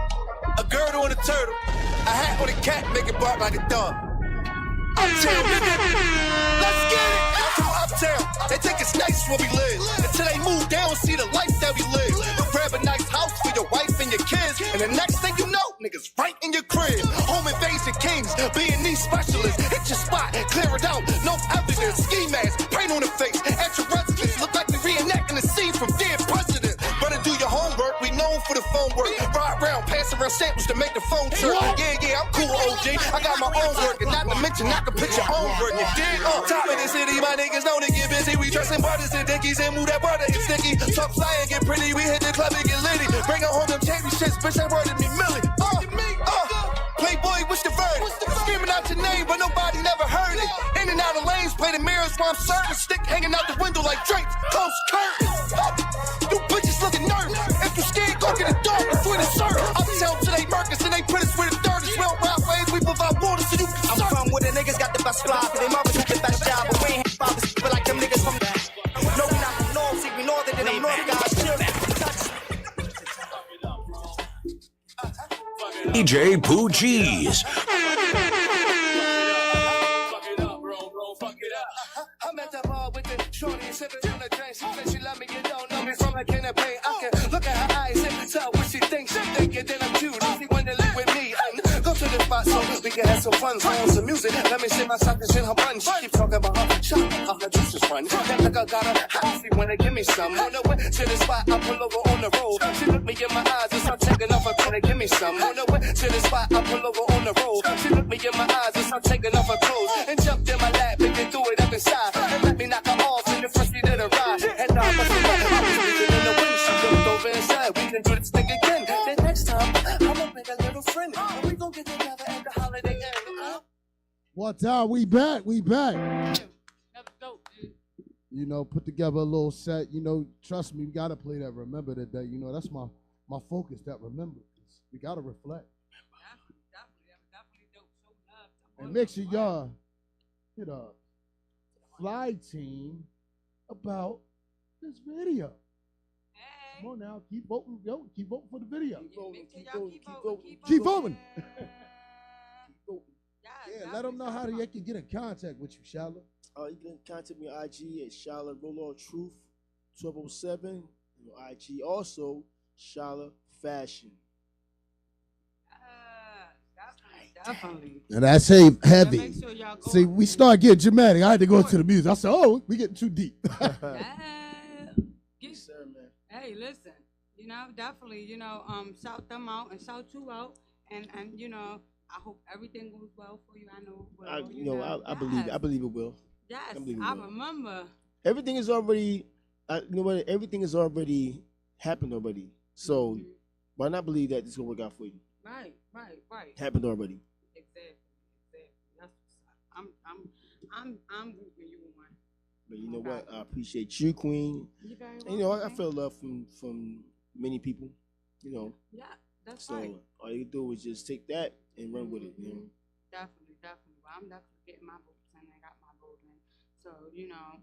a girdle on a turtle, a hat on a cat, make it bark like a dog. Uptown, nigga. Let's get it. From uptown, they think it's nice where we live. Until they move down, see the life that we live. You grab a nice house for your wife and your kids, and the next thing you know, niggas right in your crib. Home invasion kings, B&E specialists. Hit your spot, clear it out. No evidence, ski mask, paint on the face. At your residence, look like we reenacting the scene. for the phone work. Ride around, pass around samples to make the phone chirp. Yeah, I'm cool, OG. I got my own work, and not to mention I can put your own work. You dig? Top of the city, my niggas know to get busy. We dressing brothers and dickies and move that brother get sticky. Talk fly and get pretty. We hit the club and get litty. Bring home them championships, bitch. They worded me Millie. Playboy, what's the verdict? Screaming out your name, but nobody never heard it. In and out of lanes, play the mirrors while I'm serving. Stick hanging out the window like drapes. Close curtains. You bitches looking nervous. If you scared, go get a dog before the serve. Uptown to they murkers and they put us with a third. We don't ride waves, we provide water so you can serve. I'm from where the niggas got the best fly. They mothers do the best job. But we ain't fathers, but like them niggas from that. No, we not from North, see, we northern than them North guys. DJ Pooh Geez. I'm at the bar with the shorty sipping on the drink. She said she love me, you don't know me from a can of paint. I can look at her eyes and tell what she thinks. She thinking that I'm cute. She wanna live with me and go to the spot so we can have some fun. Play on some music. Let me see my suckers in her bun. She keep talking about her shop, how her juices run. That nigga got her high. She wanna give me some. On the way to the spot, I pull over on the road. She look me in my eyes and start taking off her clothes. Give me some. On the way to the spot, I pull over on the road. She look me in my eyes and start taking off her clothes and jumped in my lap and then threw it up inside. And let me knock her off in the front seat of the ride. And now I was sleeping in the wind. She jumped over inside. We can do this thing again. Then next time, I'ma bring a little friend. And we gon' get together at the holiday end. What time? We back. You know, put together a little set. You know, trust me, we gotta play that Remember Today. You know, that's my focus, that remembrance. We gotta reflect. And make sure y'all hit a Fly team about this video. Hey. Come on now, keep voting, keep voting for the video. Keep voting. Yeah, let them know how they can get in contact with you, Shala. You can contact me on IG at Shala Roll Truth 1207. IG also Shala Fashion. Definitely. And I say heavy. Sure see, we start getting dramatic. I had to go to the music. I said, "Oh, we getting too deep." Yes, sir, man. Hey, listen. You know, definitely. You know, shout them out and shout you out, and you know, I hope everything goes well for you. I know. Well, I believe. I believe it will. Yes, I remember. Everything is already. You know what? Everything is already happened already. So, why not believe that it's gonna work out for you? Right. Happened already. Exactly. That's I'm rooting you on. But you know what? I appreciate you, Queen. You're very welcome. And, you know, I feel love from many people. You know. Yeah, that's so right. All you do is just take that and run with it. You know. Definitely. Well, I'm definitely getting my votes in. I got my vote in. So you know,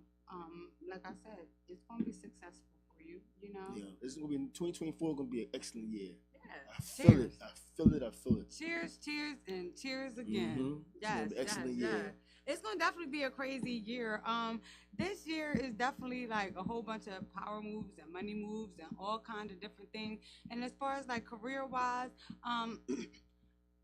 like I said, it's gonna be successful for you. You know. Yeah, this is gonna be 2024. Gonna be an excellent year. I Cheers. feel it. Cheers, and cheers again. Mm-hmm. Yes, excellent year. It's gonna definitely be a crazy year. This year is definitely like a whole bunch of power moves and money moves and all kinds of different things. And as far as like career wise,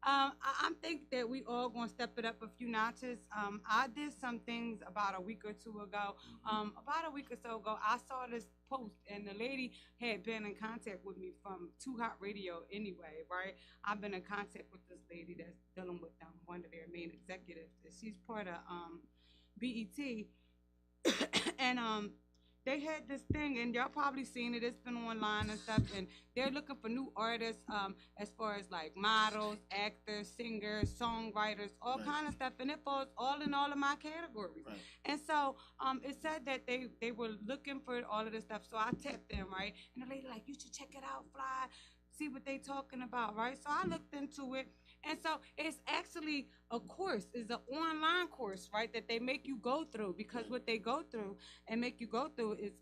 I think that we all gonna step it up a few notches. I did some things about a week or two ago. About a week or so ago, I saw this post, and the lady had been in contact with me from Too Hot Radio anyway, right? I've been in contact with this lady that's dealing with one of their main executives. She's part of BET, and they had this thing, and y'all probably seen it. It's been online and stuff, and they're looking for new artists as far as like models, actors, singers, songwriters, all kind of stuff, and it falls all in all of my categories. Right. And so it said that they were looking for all of this stuff, so I tapped them, right? And the lady like, you should check it out, Fly, see what they talking about, right? So I looked into it. And so it's actually a course, it's an online course, right, that they make you go through, because what they go through and make you go through is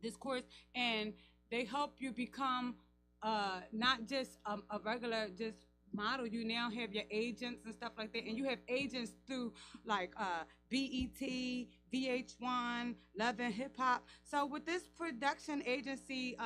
this course, and they help you become not just a regular just model. You now have your agents and stuff like that, and you have agents through like BET, VH1, Love and Hip Hop. So with this production agency,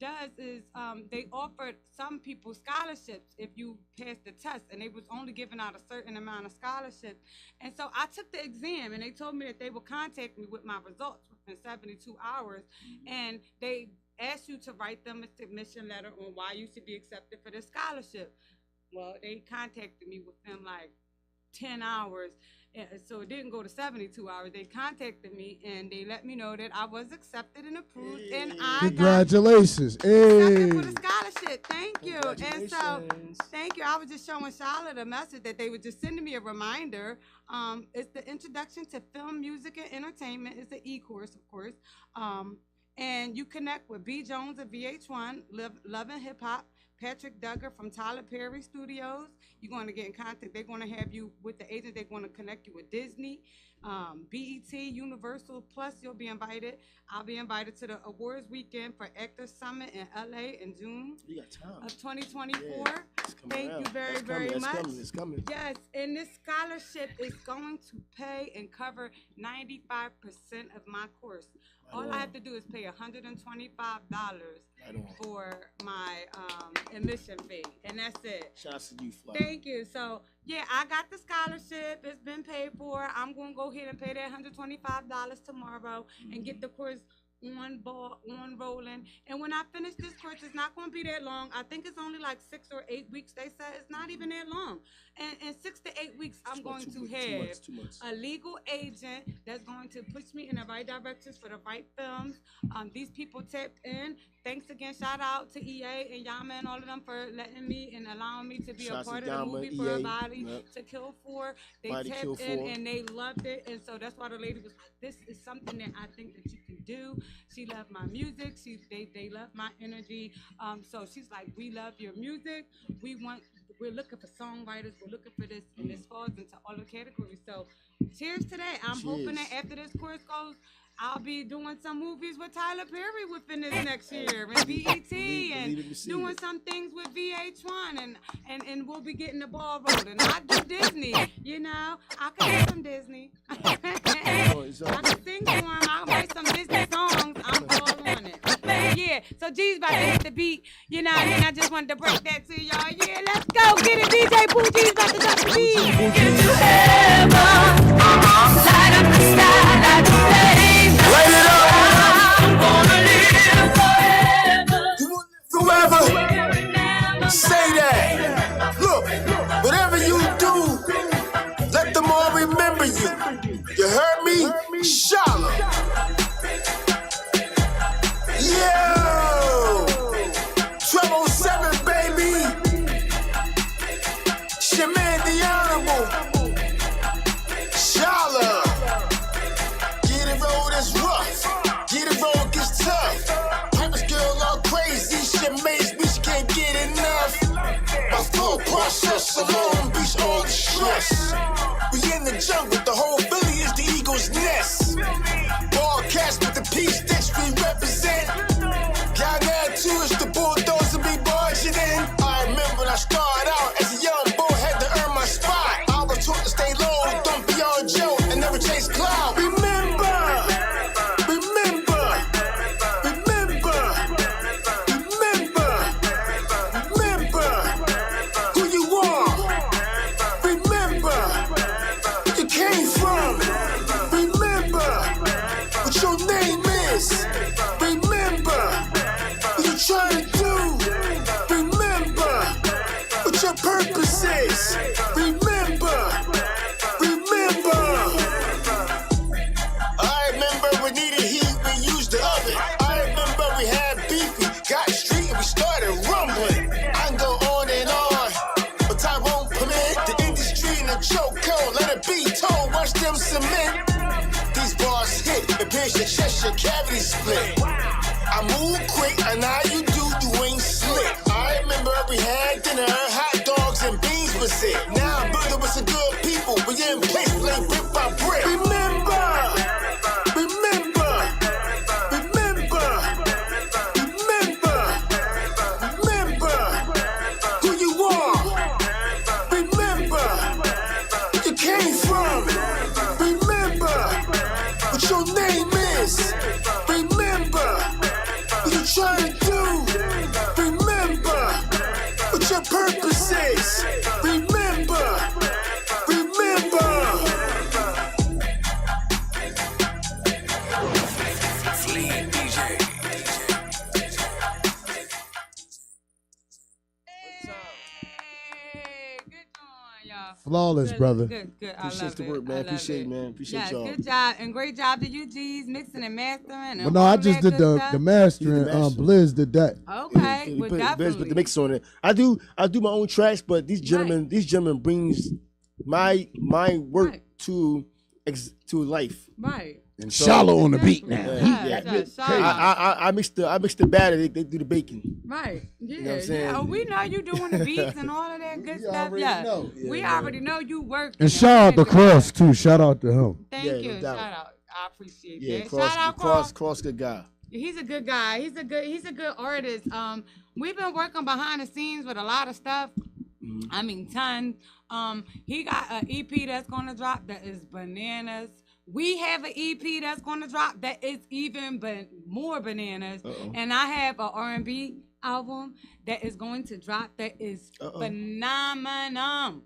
does is they offered some people scholarships if you passed the test, and they was only giving out a certain amount of scholarships. And so I took the exam, and they told me that they would contact me with my results within 72 hours, and they asked you to write them a submission letter on why you should be accepted for this scholarship. Well, they contacted me within like 10 hours. So it didn't go to 72 hours. They contacted me and they let me know that I was accepted and approved, and I congratulations. got accepted for the scholarship. Thank you. And so, thank you. I was just showing Charlotte a message that they were just sending me a reminder. It's the Introduction to Film, Music, and Entertainment. It's an e-course, of course. And you connect with B. Jones of VH1, Love and Hip Hop, Patrick Duggar from Tyler Perry Studios. You're going to get in contact. They're going to have you with the agent. They're going to connect you with Disney, BET, Universal. Plus, you'll be invited. I'll be invited to the awards weekend for Actors Summit in LA in June of 2024. Yeah, thank you very much. It's coming. Yes, and this scholarship is going to pay and cover 95% of my course. All I have to do is pay $125 for my admission fee, and that's it. Shout out to you, Fly. Thank you. So, yeah, I got the scholarship. It's been paid for. I'm going to go ahead and pay that $125 tomorrow and get the course on rolling. And when I finish this course, it's not going to be that long. I think it's only like 6 or 8 weeks. They said it's not even that long. And in 6 to 8 weeks, I'm going to have a legal agent that's going to push me in the right directions for the right films. These people tapped in. Thanks again. Shout out to EA and Yama and all of them for letting me and allowing me to be a part of the movie for a body to kill for. They tapped in and they loved it. And so that's why the lady was like, this is something that I think that you can do. She loved my music. They love my energy. So she's like, we love your music. We're looking for songwriters. We're looking for this, and this falls into all the categories. So cheers to that. I'm hoping that after this course goes, I'll be doing some movies with Tyler Perry within this next year, and BET, and doing some things with VH1, and we'll be getting the ball rolling. I do Disney, you know. I can do some Disney. I can sing to him. I'll write some Disney songs. I'm all on it. Yeah, so G's about to hit the beat, you know, and I just wanted to break that to y'all. Yeah, let's go. Get it, DJ Pooh Geez about to drop the beat. Get to heaven, light up the sky like a flame. Light it up. I'm gonna live forever. Forever. Say that. Look, whatever you do, let them all remember you. You heard me? Charlotte. Yo! 1207, baby. It's your man, the Honorable Charlotte. Get it road is rough. Get it road gets tough. Pipers girl all crazy. She amazed me, she can't get enough. My thought process alone beats all the stress. We in the jungle, the whole Philly is the eagle's nest. Broadcast with the peace sticks we represent. Got that too, it's the bulldozer be barging in. I remember when I started out as a young boy, had to earn my spot. I was taught to stay low, don't be on Joe, and never chase cloud. Remember who you are. Remember where you came from. Remember what your name is. Remember what you trying to do. Remember what your purpose is. Remember. I remember we needed heat, we used the oven. I remember we had beef, we got street and we started rumbling. I can go on and on, but time won't permit. The industry in a chokehold, let it be told, watch them cement. These bars hit, the pierce your chest, your cavity split. I move quick, and now you do, you ain't slick. I remember we had dinner, hot dogs and beans was it. Now I'm building with some good people, we in place, play brick by brick. Remember who you are. Remember where you came from. Remember what your name is. Remember what you trying to do. flawless, brother. Good. Appreciate the work, man. Appreciate it, man. Appreciate y'all. Good job and great job to you, G's, mixing and mastering. Well, no, I just did the mastering. Blizz did that. Okay, we put the mix on it. I do my own tracks, but these gentlemen brings my work to life. Right. And Shallow on the beat now. I mix the batter. They do the baking. Right. Yeah. You know what I'm saying? Oh, we know you doing the beats and all of that good stuff. Yeah. We already know you work. And shout out to Cross too. Shout out to him. Thank you. Shout out. I appreciate that. Cross, Shout out Cross. Cross, good guy. He's a good guy. He's a good artist. We've been working behind the scenes with a lot of stuff. I mean, tons. He got an EP that's gonna drop that is bananas. We have an EP that's gonna drop that is even more bananas. And I have an R&B album that is going to drop that is phenomenal.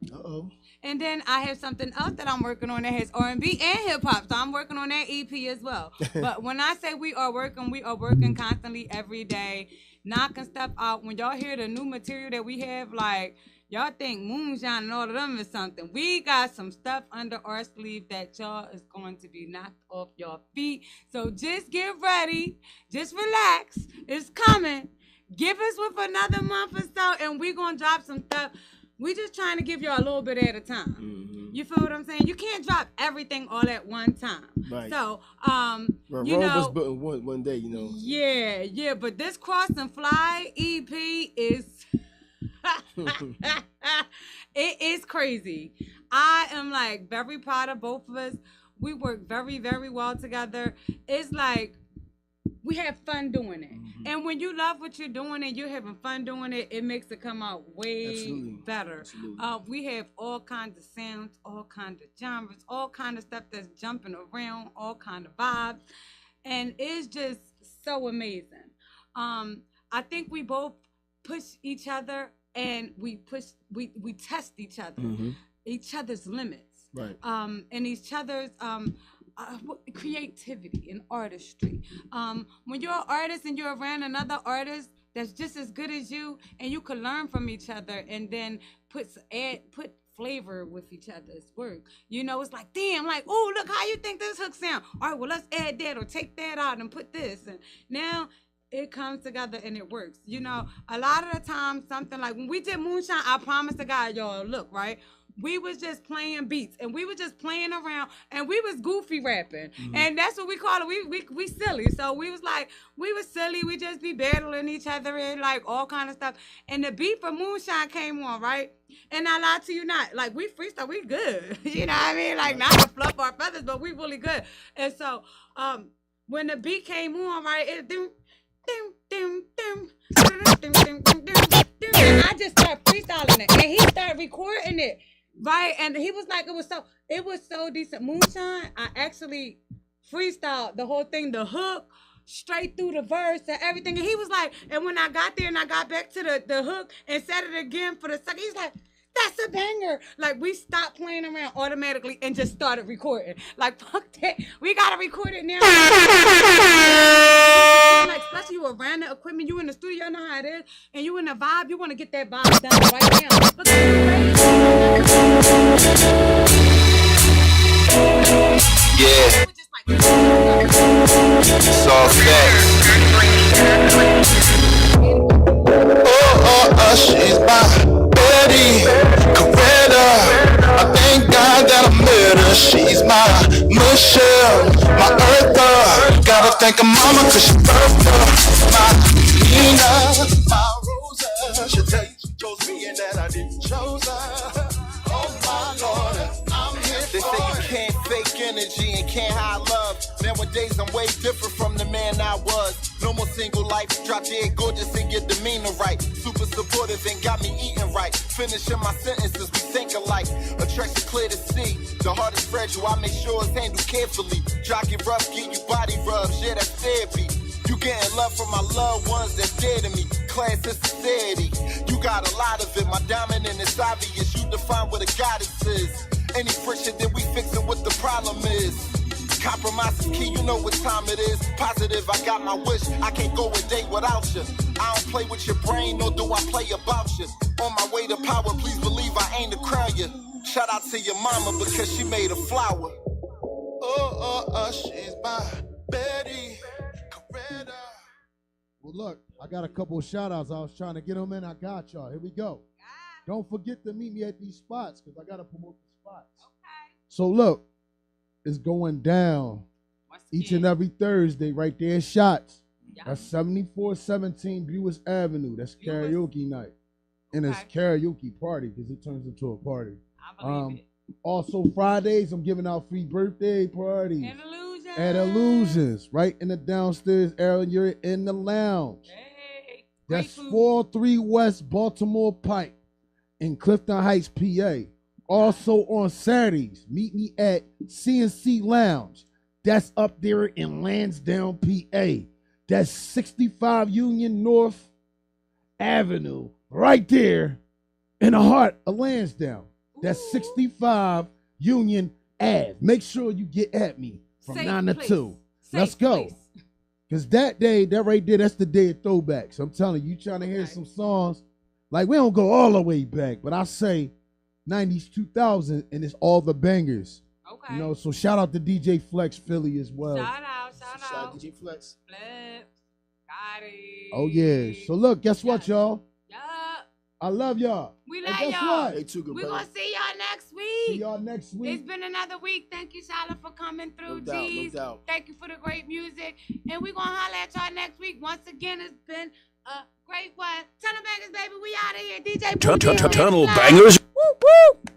And then I have something else that I'm working on that has R&B and hip hop. So I'm working on that EP as well. But when I say we are working constantly every day, knocking stuff out. When y'all hear the new material that we have, like, y'all think Moonshine and all of them is something. We got some stuff under our sleeve that y'all is going to be knocked off your feet. So just get ready. Just relax. It's coming. Give us with another month or so, and we going to drop some stuff. We just trying to give y'all a little bit at a time. You feel what I'm saying? You can't drop everything all at one time. Right. So, Rome was built one day, you know. Yeah. But this Cross and Fly EP is... it is crazy. I am like very proud of both of us. We work very, very well together. It's like we have fun doing it. And when you love what you're doing and you're having fun doing it, it makes it come out way better. We have all kinds of sounds, all kinds of genres, all kinds of stuff that's jumping around, all kinds of vibes. And it's just so amazing. I think we both push each other and we test each other, each other's limits, right? And each other's creativity and artistry. When you're an artist and you're around another artist that's just as good as you, and you can learn from each other, and then put flavor with each other's work. You know, it's like, damn, like, oh, look, how you think this hook sound? All right, well, let's add that or take that out and put this, and now it comes together and it works. You know, a lot of the time, something like when we did Moonshine, I promise to God, y'all, look, right? We was just playing beats and we was just playing around and we was goofy rapping. And that's what we call it. We silly. So we was like, we was silly. We just be battling each other and like all kind of stuff. And the beat for Moonshine came on, right? And I lie to you not, like we freestyle, we good. You know what I mean? Like not to fluff our feathers, but we really good. And so when the beat came on, right, it and I just started freestyling it, and he started recording it, right? And he was like, it was so decent. Moonshine, I actually freestyled the whole thing, the hook, straight through the verse and everything. And he was like, and when I got there and I got back to the hook and said it again for the second, he's like, that's a banger. Like, we stopped playing around automatically and just started recording. Like, fuck that. We got to record it now. Like, especially you around the equipment, you in the studio, you know how it is, and you in the vibe, you want to get that vibe done right now. But yeah. It's all facts. She's my Betty, Coretta. I thank God that I met her. She's my Michelle, my Eartha. Gotta thank her mama cause she birthed her. My Nina, my Rosa. She'll tell you she chose me and that I didn't choose her. Oh my Lord, I'm here. They say you can't fake energy and can't hide love. Nowadays I'm way different from the man I was. No more single life, drop dead gorgeous and get demeanor right. Super supportive and got me eating right. Finishing my sentences, we think alike. Attraction clear to see. The heart is fragile, I make sure it's handled carefully. Jock it rough, get you body rubs, yeah, that's therapy. You getting love from my loved ones that's dear to me. Class and sincerity, you got a lot of it. My dominant is obvious, you define what a goddess is. Any friction, then we fixin' what the problem is. Compromise is key, you know what time it is. Positive, I got my wish, I can't go a day without you. I don't play with your brain, nor do I play about you. On my way to power, please believe I aim to crown you. Shout out to your mama because she made a flower. She's my Betty Coretta. Well, look, I got a couple of shout outs. I was trying to get them in. I got y'all. Here we go. Don't forget to meet me at these spots because I got to promote the spots. Okay. So, look, it's going down each and every Thursday right there in Shots. Yep. That's 7417 Buick Avenue. That's karaoke night. And it's karaoke party because it turns into a party. I believe it. Also, Fridays, I'm giving out free birthday parties. At Illusions, right in the downstairs area. You're in the lounge. Hey, that's 43 West Baltimore Pike in Clifton Heights, PA. Also on Saturdays, meet me at CNC Lounge. That's up there in Lansdowne, PA. That's 65 Union North Avenue, right there in the heart of Lansdowne. That's 65 Union Ave. Make sure you get at me from 9 to 2. Let's go. Because that day, that right there, that's the day of throwbacks. I'm telling you, trying to hear some songs. Like, we don't go all the way back, but I say 90s, 2000, and it's all the bangers. Okay. You know, so shout out to DJ Flex Philly as well. Shout out. DJ Flex. Got it. Oh, yeah. So, look, guess what, y'all? Yeah. I love y'all. We love y'all. Hey, too good, we're going to see y'all next week. See y'all next week. It's been another week. Thank you, Shala, for coming through, No doubt. Thank you for the great music. And we're going to holler at y'all next week. Once again, it's been a great one. Tunnel Bangers, baby. We out of here. DJ Pooh Geez Tunnel Bangers. Woo, woo.